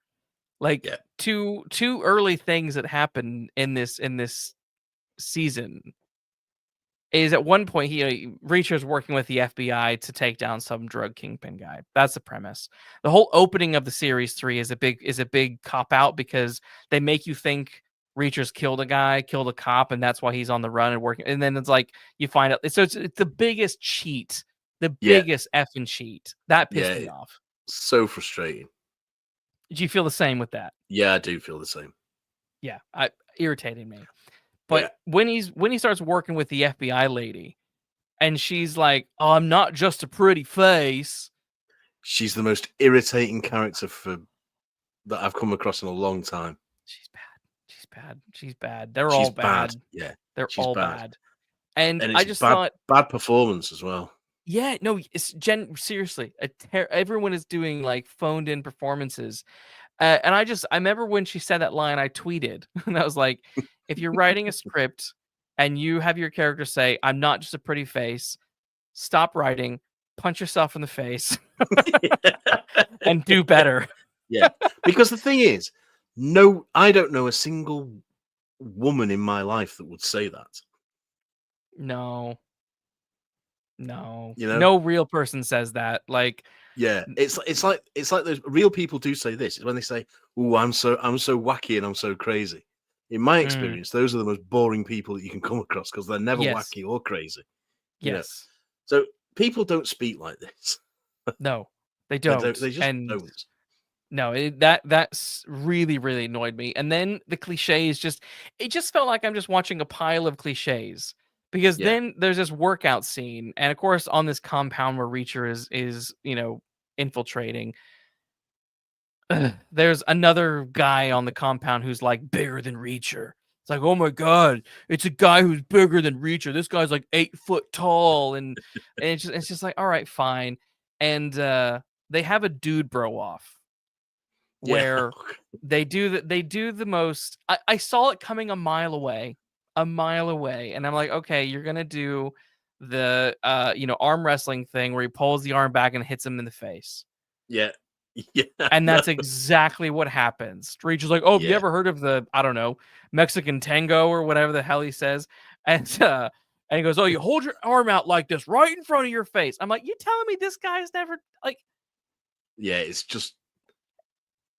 Like Yeah. two early things that happen in this season is at one point Reacher's working with the FBI to take down some drug kingpin guy. That's the premise. The whole opening of the series 3 is a big cop out because they make you think Reacher's killed a guy, killed a cop, and that's why he's on the run and working. And then it's like you find out. So it's the biggest cheat, the Yeah. biggest effing cheat. That Yeah. pissed me off. So frustrating. Did you feel the same with that? Yeah, I do feel the same. Yeah, irritating me. Yeah. But when he starts working with the FBI lady, and she's like, "Oh, I'm not just a pretty face." She's the most irritating character that I've come across in a long time. She's bad. She's bad. She's bad. They're She's all bad. bad. Yeah. They're She's all bad. bad. And And I it's just bad thought, performance as well. yeah, no, it's seriously, everyone is doing like phoned in performances. And I remember when she said that line, I tweeted, and I was like, if you're writing a script and you have your character say, "I'm not just a pretty face," stop writing, punch yourself in the face, and do better. Yeah. Because the thing is, no, I don't know a single woman in my life that would say that. No, no, You know? no real person says that. Like, Yeah. It's like those real people do say this. It's when they say, "Oh, I'm so wacky and I'm so crazy." In my mm, experience, those are the most boring people that you can come across because they're never yes, wacky or crazy. You know. yes, So people don't speak like this. no, they They don't. don't, They just and don't. no, that's really, really annoyed me. And then the cliches it just felt like I'm just watching a pile of cliches. Because Yeah. then there's this workout scene, and of course on this compound where Reacher is infiltrating. There's another guy on the compound who's like bigger than Reacher. It's like, oh my god, it's a guy who's bigger than Reacher. This guy's like 8 foot tall, and it's just like, all right, fine. And they have a dude bro off Yeah. where they do the most. I saw it coming a mile away, and I'm like, okay, you're gonna do the arm wrestling thing where he pulls the arm back and hits him in the face. Yeah. Yeah. And No. that's exactly what happens. Reach is like, "Oh, have you Yeah. ever heard of the, I don't know, Mexican tango or whatever the hell he says?" And and he goes, "Oh, you hold your arm out like this right in front of your face." I'm like, "You telling me this guy's never like Yeah. It's just.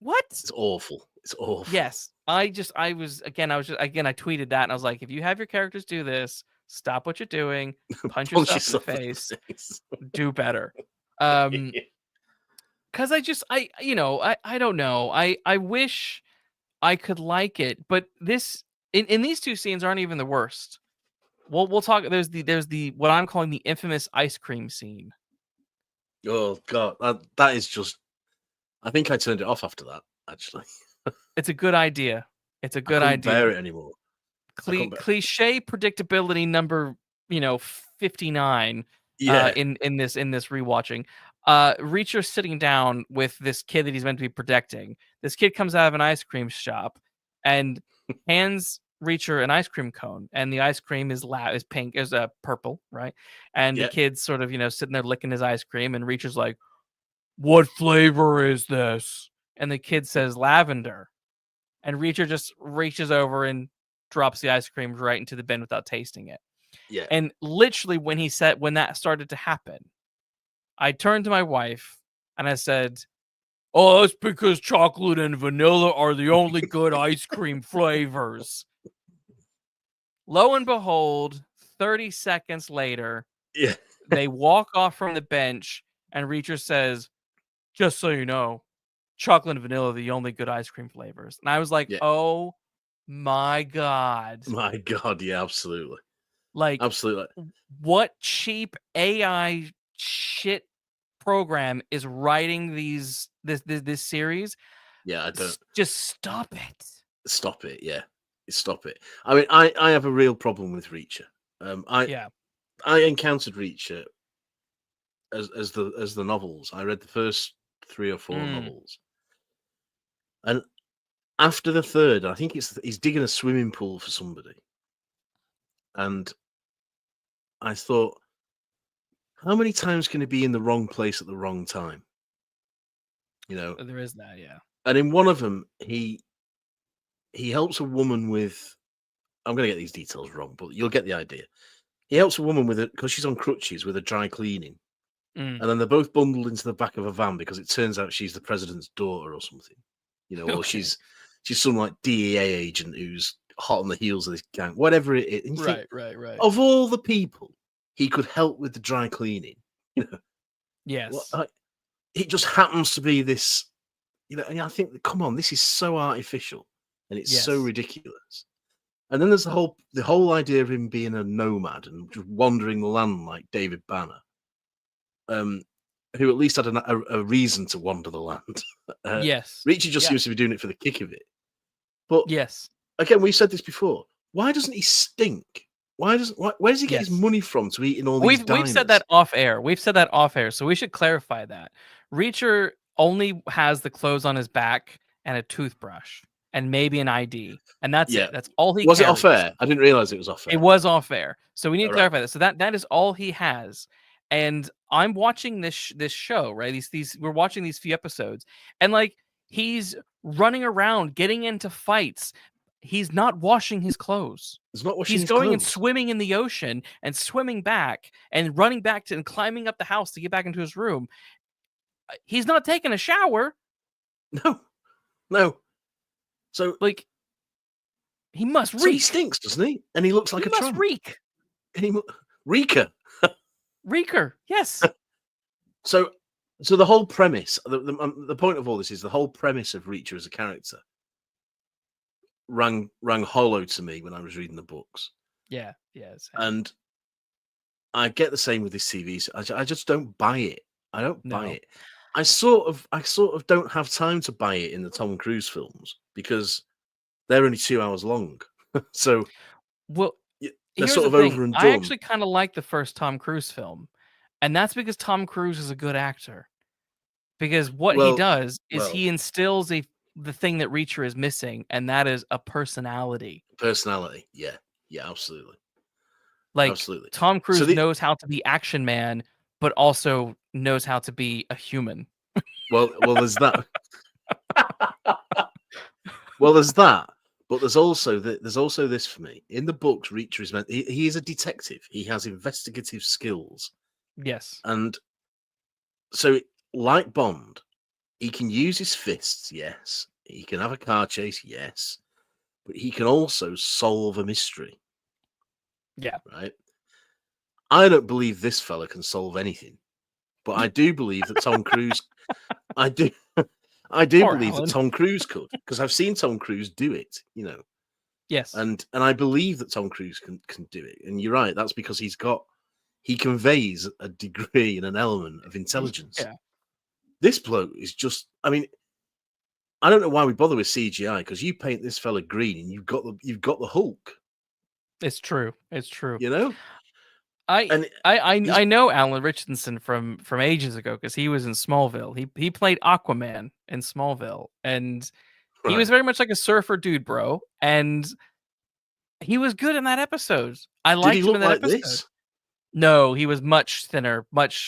what?" It's awful. It's awful. Yes. I tweeted that and I was like, "If you have your characters do this, stop what you're doing, punch Punch yourself in the yourself in face, the face. do better." Um, because I don't know. I wish I could like it, but this in these two scenes aren't even the worst. We'll talk. There's the what I'm calling the infamous ice cream scene. Oh god, that is just. I think I turned it off after that. Actually, It's a good idea. It's a I good couldn't bear idea. it anymore. I couldn't bear. Cliche predictability number 59 Yeah. in this rewatching. Reacher's sitting down with this kid that he's meant to be protecting. This kid comes out of an ice cream shop and hands Reacher an ice cream cone, and the ice cream is pink, is purple, right? And the Yeah. kid's sort of sitting there licking his ice cream, and Reacher's like, "What flavor is this?" And the kid says lavender, and Reacher just reaches over and drops the ice cream right into the bin without tasting it. Yeah. And literally, when that started to happen, I turned to my wife and I said, "Oh, that's because chocolate and vanilla are the only good ice cream flavors." Lo and behold, 30 seconds later, Yeah. they walk off from the bench and Reacher says, "Just so you know, chocolate and vanilla are the only good ice cream flavors." And I was like, Yeah. "Oh my God." My god. Yeah. Absolutely. Like, Absolutely. what cheap AI shit program is writing this series? Yeah, I don't Just stop it. stop it. Yeah, stop it. I mean, I have a real problem with Reacher. Um, I Yeah. I encountered Reacher as the novels. I read the first 3 or 4 Mm. novels, and after the third, I think he's digging a swimming pool for somebody, and I thought, how many times can he be in the wrong place at the wrong time? You know, There is that, yeah. and in one of them, he helps a woman with. I'm going to get these details wrong, but you'll get the idea. He helps a woman with it because she's on crutches with a dry cleaning, Mm. and then they're both bundled into the back of a van because it turns out she's the president's daughter or something, or Okay. she's some like DEA agent who's hot on the heels of this gang, whatever it is. And you think, Right. of all the people he could help with the dry cleaning, you know, what Yes. it just happens to be this, And I think, come on, this is so artificial and it's so Yes. ridiculous. And then there's the whole idea of him being a nomad and just wandering the land like David Banner, um, who at least had a reason to wander the land. Yes. Richie just Yeah. seems to be doing it for the kick of it. But Yes. again, we've said this before. Why doesn't he stink? Where does he get his Yes. money from to eat in all these We've said diners? that off air. We've said that off air, so we should clarify that. Reacher only has the clothes on his back and a toothbrush and maybe an ID, and that's Yeah. it. That's all he Was it off carries. air? I didn't realize it was off It air. was off air, so we need to All right. clarify that. So that is all he has. And I'm watching this show, right? These we're watching these few episodes, and like he's running around, getting into fights. He's not washing his clothes. He's not washing He's his going and clothes. swimming in the ocean and swimming back and running back to and climbing up the house to get back into his room. He's not taking a shower. No, no. So Like he must so he reek. stinks, doesn't he? And he looks He like a must tramp. reek. Rika. Reeker. Yes. So the whole premise, the point of all this is the whole premise of Reacher as a character rang hollow to me when I was reading the books, Yeah. Yes. and I get the same with this TV. I just don't buy it. I don't buy No. it. I sort of don't have time to buy it in the Tom Cruise films because they're only 2 hours long. So Well, they're here's sort the of thing. over and I done. actually kind of like the first Tom Cruise film, and that's because Tom Cruise is a good actor. Because what he Well, does is well, he instills the thing that Reacher is missing, and that is a personality. personality. Yeah, yeah, absolutely, Like absolutely. Tom So Cruise knows how to be action man, but also knows how to be a human. there's that. Well, there's that, but there's also this for me. In the books, Reacher is meant he is a detective. He has investigative skills, Yes. and so like Bond, he can use his fists. Yes, he can have a car chase. Yes, but he can also solve a mystery. Yeah. Right? I don't believe this fella can solve anything, but I do believe that Tom Cruise. I do. I do Poor believe that Alan. Tom Cruise could, because I've seen Tom Cruise do it. Yes. And I believe that Tom Cruise can do it. And you're right, that's because he conveys a degree and an element of intelligence. Yeah. This bloke is just, I mean, I don't know why we bother with CGI, because you paint this fella green and you've got the Hulk, It's true. It's true. you know? I And I he's know Alan Richardson from ages ago because he was in Smallville. He played Aquaman in Smallville, and he was right. very much like a surfer dude, bro. And he was good in that episode. I Did he liked him look in that like episode. this? No, he was much thinner.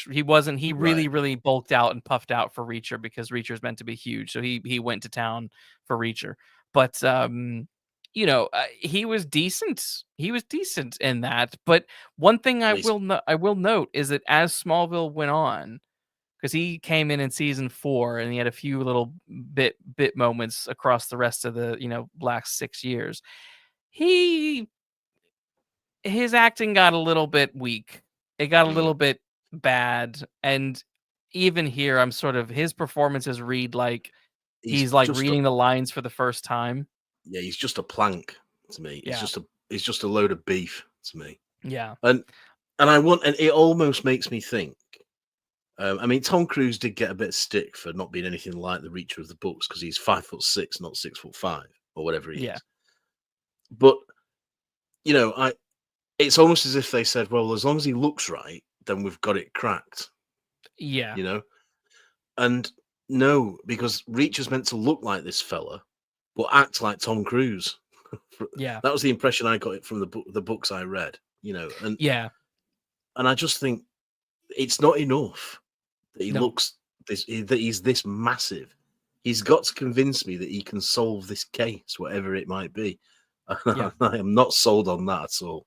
He wasn't. He Right. really bulked out and puffed out for Reacher because Reacher's meant to be huge. So he went to town for Reacher. But he was decent. He was decent in that. But one thing At least I will note is that as Smallville went on, because he came in season 4 and he had a few little bit moments across the rest of the last 6 years. His acting got a little bit weak. It got a mm, little bit bad, and even here, I'm sort of his performances read like he's he's like just a reading the lines for the first time. yeah, he's just a plank to me. Yeah. He's just a load of beef to me. Yeah. And and it almost makes me think. I mean, Tom Cruise did get a bit of stick for not being anything like the Reacher of the books because he's 5'6", not 6'5", or whatever he Yeah. is. But it's almost as if they said, "Well, as long as he looks right, then we've got it cracked." Yeah. You know, and no, because Reacher's meant to look like this fella, but act like Tom Cruise. Yeah. That was the impression I got from the books I read. Yeah. And I just think it's not enough that he No. looks that he's this massive. He's got to convince me that he can solve this case, whatever it might be. Yeah. I am not sold on that at all.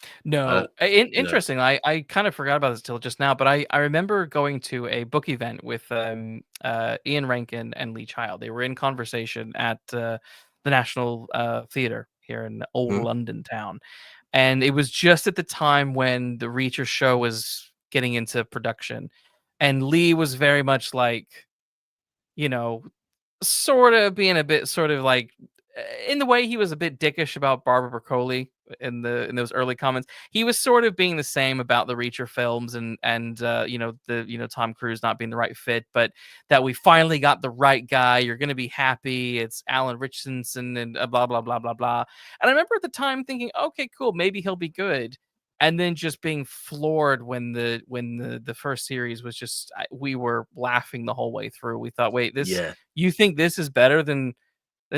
Uh, No. you know, Interesting. I kind of forgot about this till just now, but I remember going to a book event with Ian Rankin and Lee Child. They were in conversation at the National Theatre here in old mhm. London town. And it was just at the time when the Reacher show was getting into production. And Lee was very much like, you know, sort of being a bit sort of like in the way he was a bit dickish about Barbara Broccoli in those early comments. He was sort of being the same about the Reacher films and Tom Cruise not being the right fit, but that we finally got the right guy. You're gonna be happy. It's Alan Richardson and blah blah blah blah blah. And I remember at the time thinking, okay, cool, maybe he'll be good. And then just being floored when the first series was just we were laughing the whole way through. We thought, wait, this Yeah, you think this is better than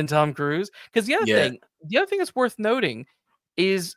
Tom Cruise? Because yeah, the other thing that's worth noting is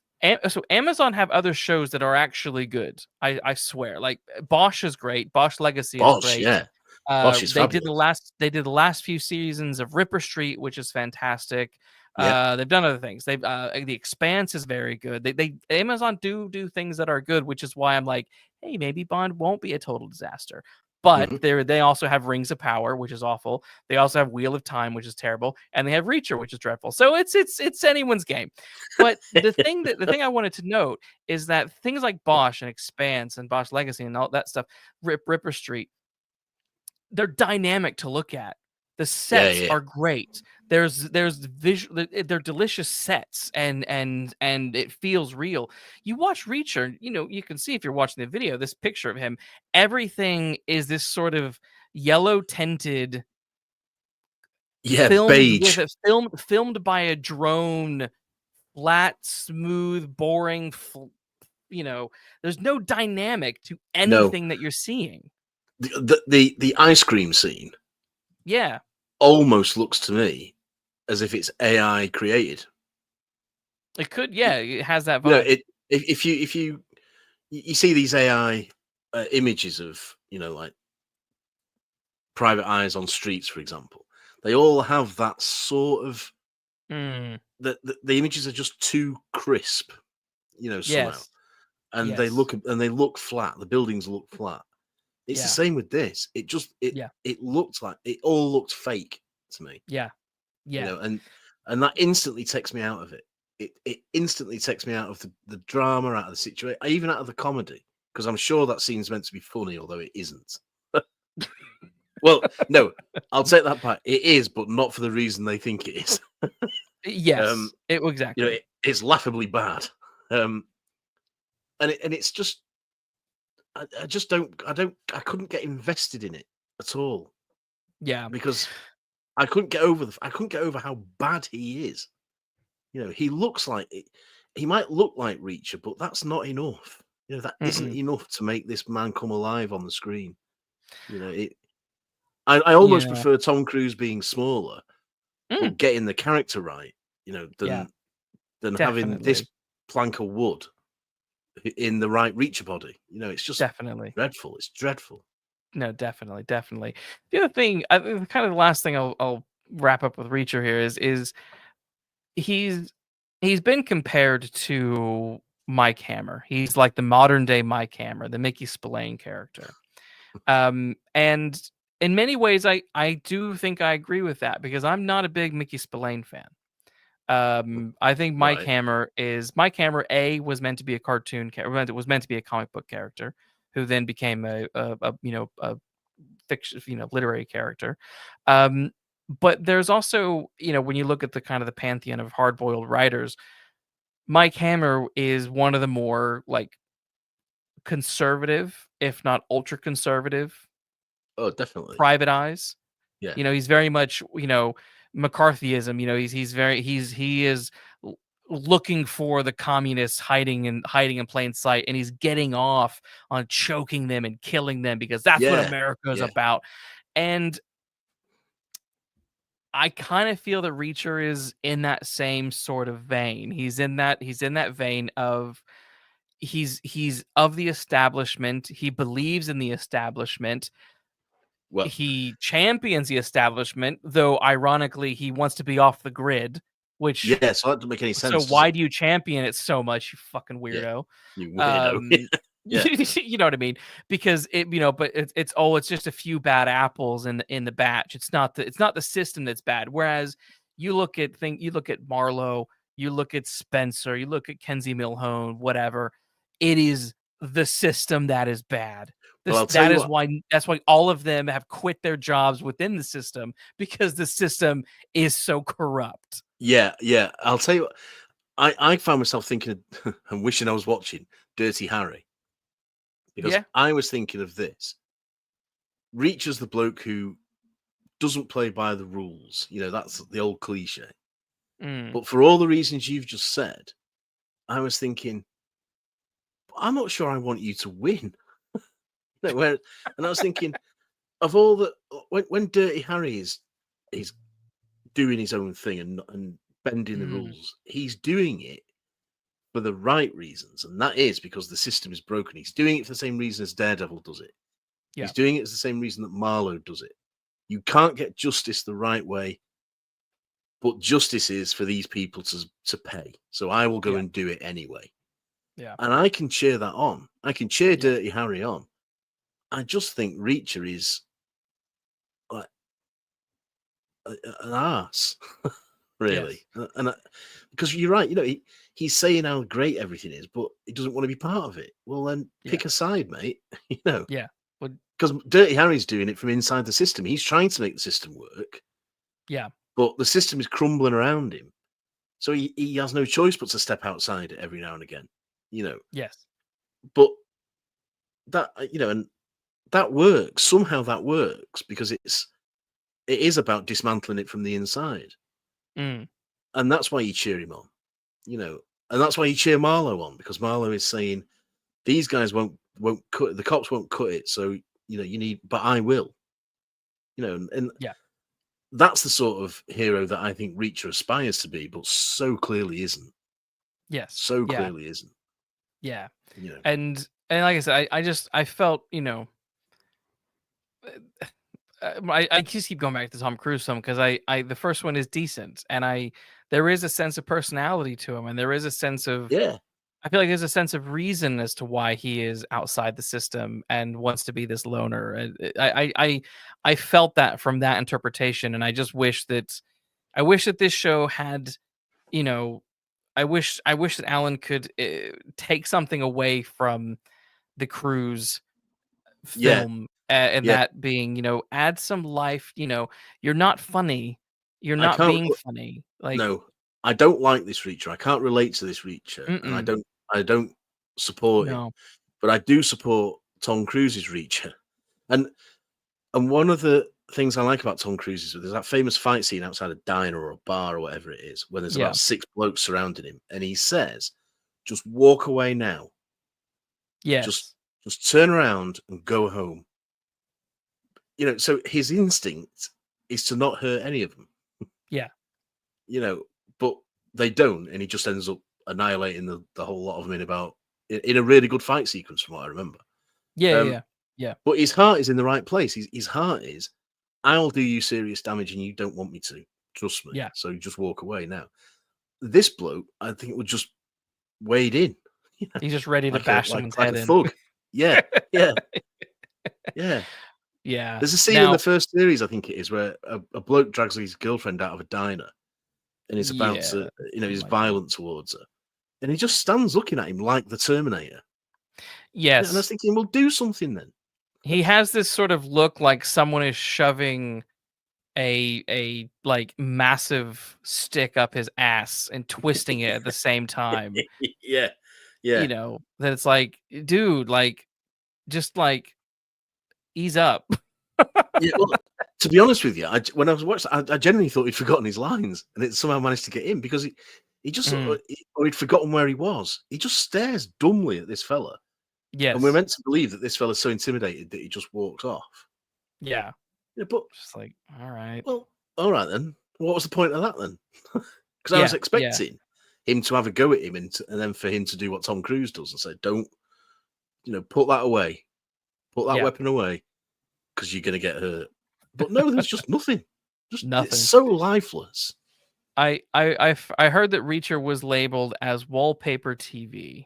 so Amazon have other shows that are actually good. I swear. Like Bosch is great. Bosch Legacy is Bosh, great. yeah, Bosh is fabulous. They did the last few seasons of Ripper Street, which is fantastic. Yep, They've done other things. They've The Expanse is very good. They Amazon do things that are good, which is why I'm like, hey, maybe Bond won't be a total disaster. But hmm they also have Rings of Power, which is awful. They also have Wheel of Time, which is terrible, and they have Reacher, which is dreadful. So it's anyone's game. But the thing I wanted to note is that things like Bosch and Expanse and Bosch Legacy and all that stuff, Ripper Street, they're dynamic to look at. The yeah, sets yeah, are great. There's visual. They're delicious sets, and it feels real. You watch Reacher, you can see if you're watching the video, this picture of him. Everything is this sort of yellow tinted, yeah. Beige. filmed by a drone, flat, smooth, boring. There's no dynamic to No, anything that you're seeing. the ice cream scene Yeah, almost looks to me as if it's AI created. it could. Yeah, it has that You know, vibe. it if you see these AI images of like private eyes on streets, for example, they all have that sort of Mm, the images are just too crisp, somehow, yes. and Yes. they look flat. The buildings look flat. It's the Yeah. same with this. Yeah. It looked like it all looked fake to me, Yeah. Yeah. and that instantly takes me out of it. It instantly takes me out of the drama, out of the situation, even out of the comedy, because I'm sure that scene's meant to be funny, although it isn't. Well, no, I'll take that back. It is, but not for the reason they think it is. um, Yes. Exactly. it's laughably bad, um, and it's just I just I couldn't get invested in it at all Yeah. because I couldn't get over how bad he is. He looks like he might look like Reacher, but that's not enough. That isn't Mm-mm. enough to make this man come alive on the screen. It. I almost Yeah. prefer Tom Cruise being smaller, Mm. but getting the character right. Yeah. Than having this Definitely. plank of wood in the right Reacher body. It's just Definitely. dreadful. It's dreadful. No, definitely. Definitely. The other thing, kind of the last thing I'll wrap up with Reacher here is he's he's been compared to Mike Hammer. He's like the modern day Mike Hammer, the Mickey Spillane character. And in many ways, I do think I agree with that because I'm not a big Mickey Spillane fan. I think Right. Mike Hammer. Was meant to be a cartoon character. Was meant to be a comic book character, who then became a fiction, literary character. Um, but there's also, when you look at the kind of the pantheon of hard boiled writers, Mike Hammer is one of the more like conservative, if not ultra conservative, Oh, definitely. Private Eyes. Yeah. You know, he's very much, McCarthyism. You know, he is looking for the communists hiding in plain sight, and he's getting off on choking them and killing them because that's what Yeah. America is Yeah. about. And I kind of feel that Reacher is in that same sort of vein. He's in that vein of he's of the establishment. He believes in the establishment. Well, He champions the establishment, though ironically he wants to be off the grid, which yeah. So that doesn't make any so sense, does why it? do you champion it so much, you fucking Yeah. weirdo? You weirdo. Um, Yeah. you know what I mean? Because but it's just a few bad apples in the batch. It's not the system that's bad. Whereas you look at Marlowe, you look at Spencer, you look at Kenzie Milhone, whatever. It is the system that is bad. Well, This I'll tell you what. that's why all of them have quit their jobs within the system because the system is so corrupt. Yeah. Yeah. I'll tell you what. I found myself thinking and wishing I was watching Dirty Harry because Yeah. I was thinking of this. Reacher's the bloke who doesn't play by the rules. You know, that's the old cliche. Mm. But for all the reasons you've just said, I was thinking, I'm not sure I want you to win. And I was thinking, of all the when Dirty Harry is doing his own thing and bending the Mm. rules, he's doing it for the right reasons, and that is because the system is broken. He's doing it for the same reason as Daredevil does it. Yeah. He's doing it for the same reason that Marlowe does it. You can't get justice the right way, but justice is for these people to pay. So I will go Yeah. and do it anyway. Yeah. And I can cheer that on. I can cheer Yeah. Dirty Harry on. I just think Reacher is like an ass, really. Yes. Because you're right, he's saying how great everything is, but he doesn't want to be part of it. Well, then Yeah. pick a side, mate. You know, Yeah. Well, because Dirty Harry's doing it from inside the system. He's trying to make the system work, yeah. but the system is crumbling around him. So he has no choice but to step outside it every now and again. You know, Yes. but and that works. Somehow that works because it is about dismantling it from the inside. Mm. And that's why you cheer him on, and that's why you cheer Marlowe on, because Marlowe is saying these guys won't cut the cops won't cut it, so you need, but I will, and Yeah. that's the sort of hero that I think Reacher aspires to be, but so clearly isn't. Yes. So Yeah. clearly isn't. Yeah. You know. And like I said, I felt, I just keep going back to Tom Cruise film because I the first one is decent and there is a sense of personality to him and there is a sense of Yeah. I feel like there's a sense of reason as to why he is outside the system and wants to be this loner. And I felt that from that interpretation, and I just wish that this show had, you know, I wish that Alan could take something away from the Cruise Yeah. film, and Yeah. that being, add some life. You're not funny. You're I not can't. being funny. Like, No, I don't like this Reacher. I can't relate to this Reacher, and I mm-mm, don't. I don't support him, no, but I do support Tom Cruise's Reacher. And one of the things I like about Tom Cruise is there's that famous fight scene outside a diner or a bar or whatever it is, when there's yeah, about 6 blokes surrounding him, and he says, "Just walk away now. Just yes, just turn around and go home." So his instinct is to not hurt any of them. yeah, But they don't, and he just ends up annihilating the whole lot of them in a really good fight sequence, from what I remember. yeah, yeah, Um, yeah, yeah, but his heart is in the right place. His heart is, I'll do you serious damage, and you don't want me to. Trust me. yeah. So just walk away now. This bloke, I think, would just wade in, He's just ready to like a bash like someone's like head a in. thug. Yeah, yeah, yeah. Yeah. There's a scene in the Now, first series, I think it is, where a bloke drags his girlfriend out of a diner, and is about yeah, to, something he's like that. violent towards her. And he just stands looking at him like the Terminator. And I was Yes, thinking, well, do something then. he has this sort of look like someone is shoving a like massive stick up his ass and twisting it at the same time. Yeah, yeah, That it's like, dude, like just like ease up. yeah. Well, to be honest with you, when I was watching, I genuinely thought he'd forgotten his lines, and it somehow managed to get in because he just sort Mm, of, or he'd forgotten where he was. He just stares dumbly at this fella, and we're yes. meant to believe that this fella's so intimidated that he just walks off. Yeah. Yeah, but Just like, all right. well, all right then. What was the point of that then? Because I was Yeah. Yeah. expecting him to have a go at him, and then for him to do what Tom Cruise does and say, "Don't, put that away, put that Yeah. weapon away, because you're gonna get hurt." But no, there's just nothing. Just it's Nothing. so lifeless. I heard that Reacher was labeled as wallpaper TV,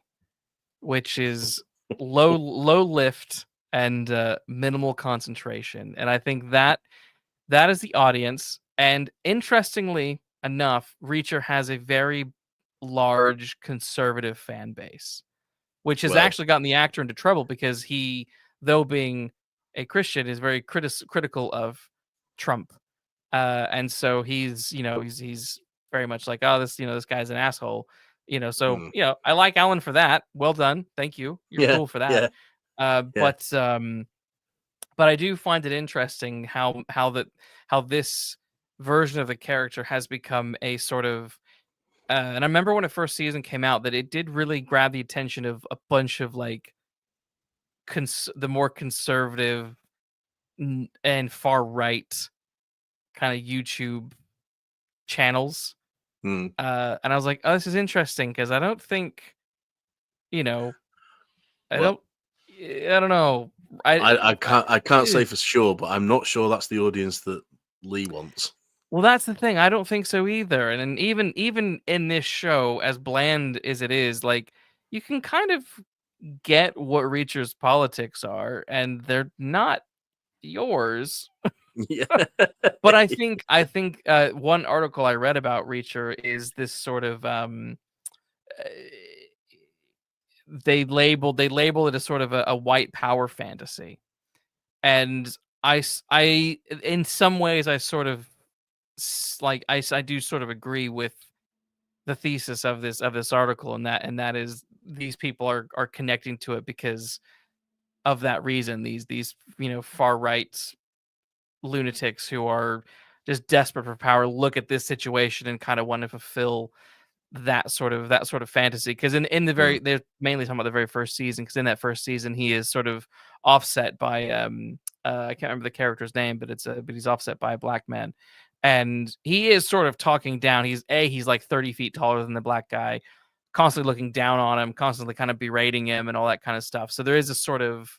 which is low lift and minimal concentration, and I think that is the audience. And interestingly enough, Reacher has a very large conservative fan base, which has Well, actually gotten the actor into trouble because he, though being a Christian, is very critical of Trump. And so he's very much like, oh, this guy's an asshole. So mm, I like Alan for that. Well done, thank you. You're yeah, cool for that. yeah, Uh, yeah. but um, but I do find it interesting how this version of the character has become a sort of and I remember when the first season came out that it did really grab the attention of a bunch of like the more conservative and far right kind of YouTube channels. Mm. And I was like, oh, this is interesting because I don't think, you know, I Well, don't, I don't know. I can't Eh, say for sure, but I'm not sure that's the audience that Lee wants. well, that's the thing. I don't think so either. And then even in this show, as bland as it is, like you can kind of get what Reacher's politics are, and they're not yours. Yeah, But I think one article I read about Reacher is this sort of uh, they label it as sort of a white power fantasy, and I in some ways I sort of like I do sort of agree with the thesis of this article, and that is these people are connecting to it because of that reason. These far right lunatics who are just desperate for power look at this situation and kind of want to fulfill that sort of fantasy. Because in the mm, very they're mainly talking about the very first season, because in that first season he is sort of offset by I can't remember the character's name, but he's offset by a black man, and he is sort of talking down. He's like 30 feet taller than the black guy, constantly looking down on him, constantly kind of berating him and all that kind of stuff. So there is a sort of,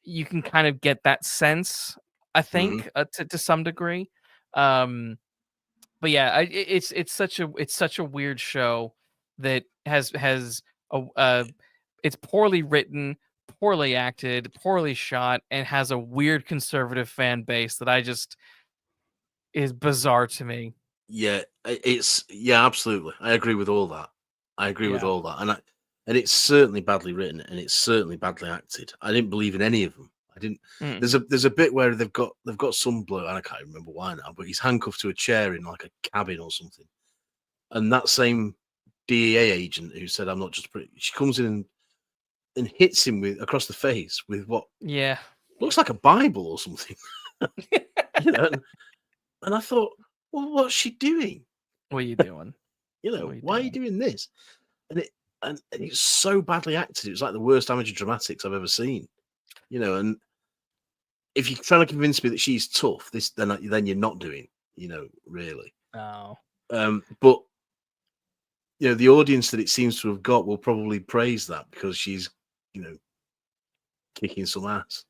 you can kind of get that sense, I mhm. think, to some degree. Um, but yeah, it's such a weird show that has it's poorly written, poorly acted, poorly shot, and has a weird conservative fan base that I just is bizarre to me. Yeah, yeah, absolutely. I agree with all that. I agree with Yeah. all that, and it's certainly badly written, and it's certainly badly acted. I didn't believe in any of them. I didn't. Mm. There's a bit where they've got some bloke, and I can't remember why now, but he's handcuffed to a chair in like a cabin or something, and that same DEA agent who said I'm not just pretty, she comes in and hits him with across the face with what Yeah. looks like a Bible or something, and I thought, well, what's she doing? What are you doing? What are you Why are you doing? doing this? And and it's so badly acted. It was like the worst amateur dramatics I've ever seen. And if you're trying to convince me that she's tough, then you're not doing, really. Oh. But the audience that it seems to have got will probably praise that because she's, you know, kicking some ass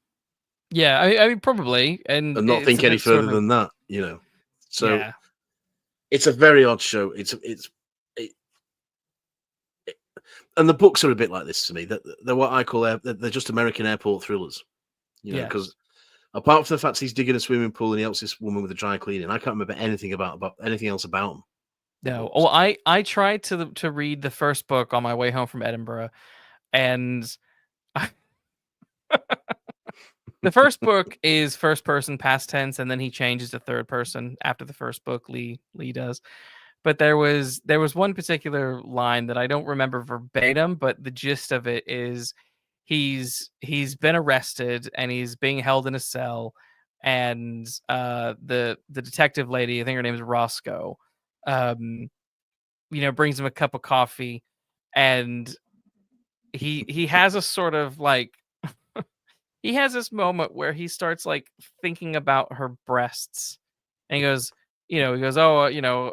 Yeah, I mean probably, and and not it's a think any bit further sort of than that. So yeah. it's a very odd show. It, and the books are a bit like this to me. That they're what I call they're just American airport thrillers. Yes. Because apart from the fact he's digging a swimming pool and he helps this woman with the dry cleaning, I can't remember anything about anything else about him. The No. books. Oh, I tried to read the first book on my way home from Edinburgh, and The first book is first person past tense, and then he changes to third person after the first book. Lee does. But there was one particular line that I don't remember verbatim, but the gist of it is he's been arrested and he's being held in a cell, and the detective lady, I think her name is Roscoe, um, brings him a cup of coffee, and he has a sort of like he has this moment where he starts like thinking about her breasts, and he goes, oh,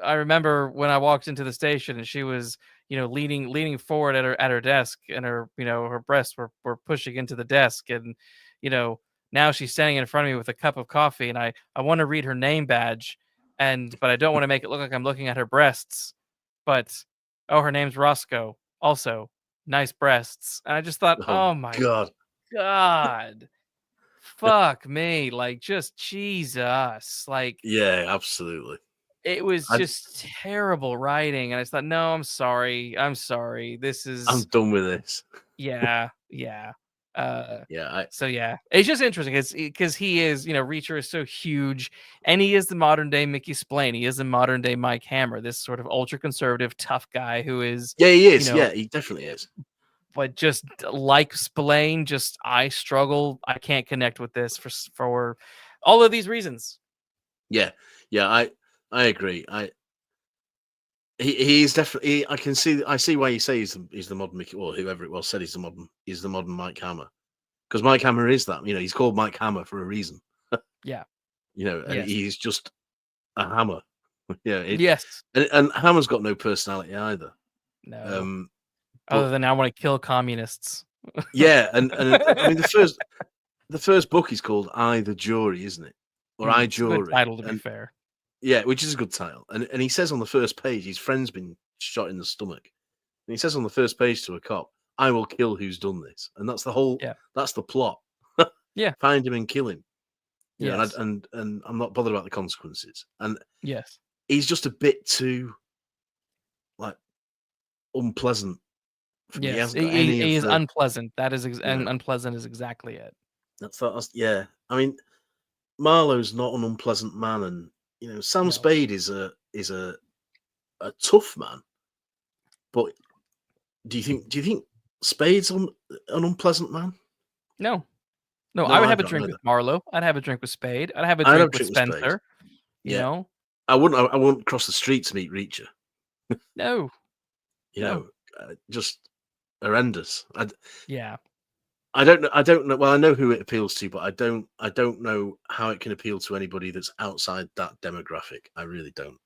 I remember when I walked into the station and she was, leaning forward at her desk, and her breasts were pushing into the desk, and you know, now she's standing in front of me with a cup of coffee, and I want to read her name badge, but I don't want to make it look like I'm looking at her breasts, but oh, her name's Roscoe, also nice breasts, and I just thought, Oh oh my God. God. Fuck me, like, just Jesus, like, Yeah, absolutely. it was I just terrible writing, and I just thought, "No, I'm sorry, this I'm is." done with this. Yeah, yeah, Yeah, I so, yeah, it's just interesting, because he is, Reacher is so huge, and he is the modern day Mickey Spillane, he is the modern day Mike Hammer, this sort of ultra conservative, tough guy who is, yeah, he you is. know Yeah, he definitely is. but just like Spillane, just I struggle, I can't connect with this for all of these reasons. Yeah, yeah, I agree. He's definitely. I see why you say he's the modern Mickey, or whoever it was said he's the modern Mike Hammer, because Mike Hammer is that. He's called Mike Hammer for a reason. Yeah. And Yes. he's just a hammer. Yeah, Yes. and Hammer's got no personality either. No. Um, Other but than I want to kill communists. yeah, and I mean the first book is called I the Jury, isn't it? Or I It's a good Jury, title, to be and fair. yeah, which is a good title. And he says on the first page his friend's been shot in the stomach, and he says on the first page to a cop, "I will kill who's done this," and that's the whole. Yeah. That's the plot. Yeah. Find him and kill him. Yes. And I'm not bothered about the consequences. And Yes. he's just a bit too like unpleasant for me. He Yes. hasn't He, got he, any he of is the, unpleasant. That is you know. unpleasant is exactly it. Yeah. I mean, Marlowe's not an unpleasant man, and Sam No. Spade is a tough man. But do you think Spade's an unpleasant man? No. No, I No, would I've have a not drink heard with that. Marlowe. I'd have a drink with Spade. I'd have a I'd have drink a with drink with Spade. Spencer, you Yeah, know? I wouldn't cross the street to meet Reacher. No. You No. know, just horrendous. Yeah. I don't know. Well, I know who it appeals to, but I don't know how it can appeal to anybody that's outside that demographic. I really don't.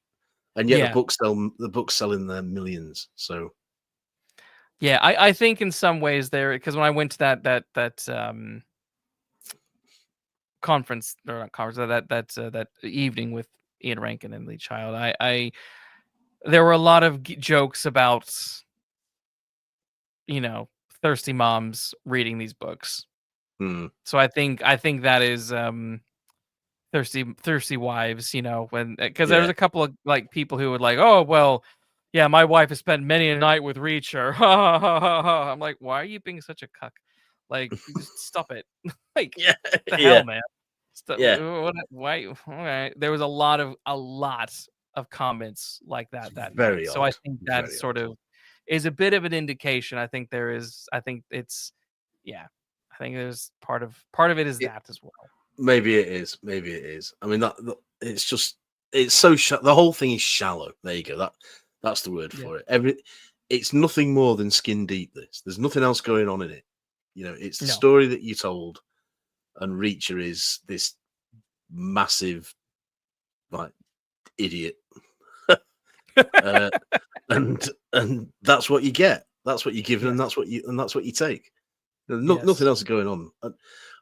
And yet Yeah. the books sell in their millions. So Yeah, I think in some ways there, because when I went to that conference, or not conference, that evening with Ian Rankin and Lee Child, I there were a lot of jokes about, you know, thirsty moms reading these books. hmm, So I think that is thirsty wives, when, because there was yeah, a couple of like people who would like, oh well, yeah, my wife has spent many a night with Reacher. I'm like, why are you being such a cuck? Like, just stop it. Like, yeah, the yeah, hell, man. Stop, yeah. why? All right. There was a lot of comments like that night. Very So I odd. think that Very sort odd. of is a bit of an indication. I think it's, yeah. I think there's part of it is It, that as well. maybe it is. Maybe it is. I mean it's just it's so the whole thing is shallow. There you go. That's the word Yeah. for it. It's nothing more than skin deep. There's nothing else going on in it. It's the No. story that you told, and Reacher is this massive like idiot, uh, and that's what you get. That's what you're given, and Yes. that's what you take. Nothing Yes. else is going on. And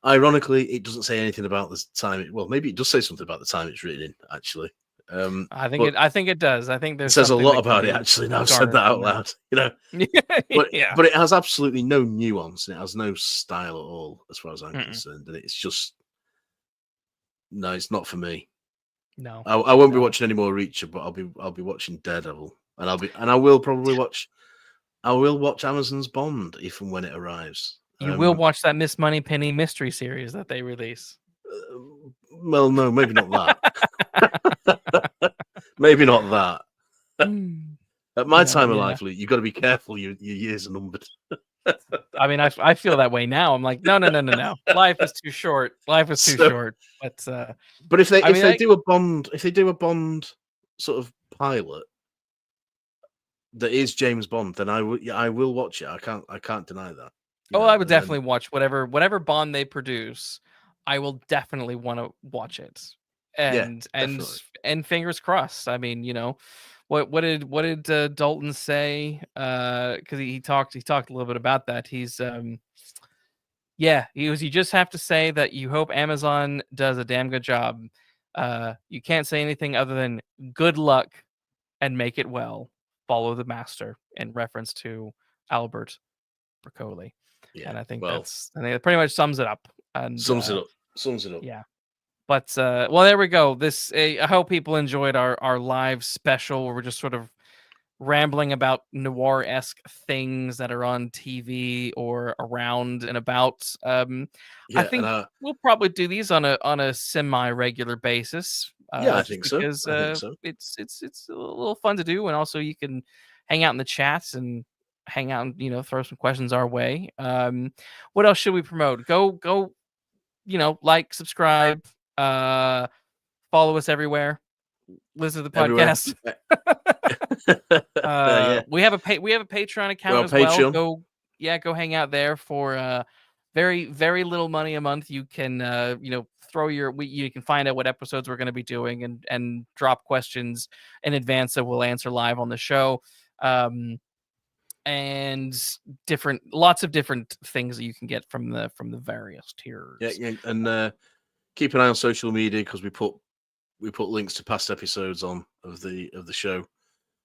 ironically, it doesn't say anything about the time. Well, maybe it does say something about the time it's written in, actually. But I think it does. I think it there's says a something lot that can about it, be actually. Now I've said garnered that out from that. loud. But Yeah. but it has absolutely no nuance, and it has no style at all, as far as I'm Mm-mm. concerned. And it's just no, it's not for me. No. I won't be No. watching any more Reacher, but I'll be watching Daredevil, and I will probably watch. I will watch Amazon's Bond if and when it arrives. You will watch that Miss Moneypenny mystery series that they release. Well, no, maybe not that. Maybe not that. At my time of life, Lee, you've got to be careful. Your years are numbered. I mean, I feel that way now. I'm like, no. Life is too short. Life is too short. But if they do a Bond sort of pilot that is James Bond, then I will watch it. I can't deny that. I would definitely watch whatever Bond they produce. I will definitely want to watch it. And fingers crossed. I mean, what did Dalton say? Because he talked a little bit about that. He's you just have to say that you hope Amazon does a damn good job. You can't say anything other than good luck and make it well. Follow the master, in reference to Albert Broccoli. Yeah, and I think that pretty much sums it up. And sums it up. Yeah. But there we go. I hope people enjoyed our live special where we're just sort of rambling about noir-esque things that are on TV or around and about. I think we'll probably do these on a semi-regular basis. I think so. Because it's a little fun to do, and also you can hang out in the chats and hang out and throw some questions our way. What else should we promote? Go like, subscribe, follow us everywhere, listen to the podcast. We have a Patreon account as well. Go hang out there for very, very little money a month. You can you can find out what episodes we're going to be doing and drop questions in advance that we'll answer live on the show. And lots of different things that you can get from the various tiers. Yeah, and keep an eye on social media, because we put links to past episodes of the show,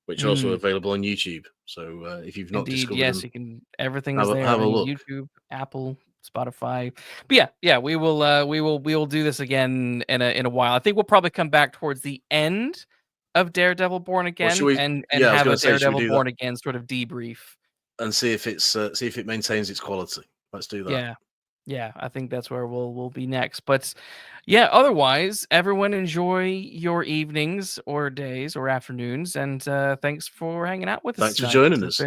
which are also available on YouTube. So if you've not discovered them, you can. Everything is there. Have a look. YouTube, Apple, Spotify. But we will do this again in a while. I think we'll probably come back towards the end of Daredevil Born Again and have a Daredevil Born Again sort of debrief and see if it maintains its quality. Let's do that. Yeah, I think that's where we'll be next. But otherwise, everyone enjoy your evenings or days or afternoons, and thanks for hanging out with us. Thanks for joining us.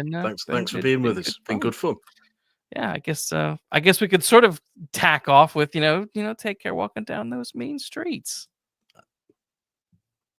Thanks for being with us. It's been good fun. Yeah, I guess we could sort of tack off with take care walking down those mean streets.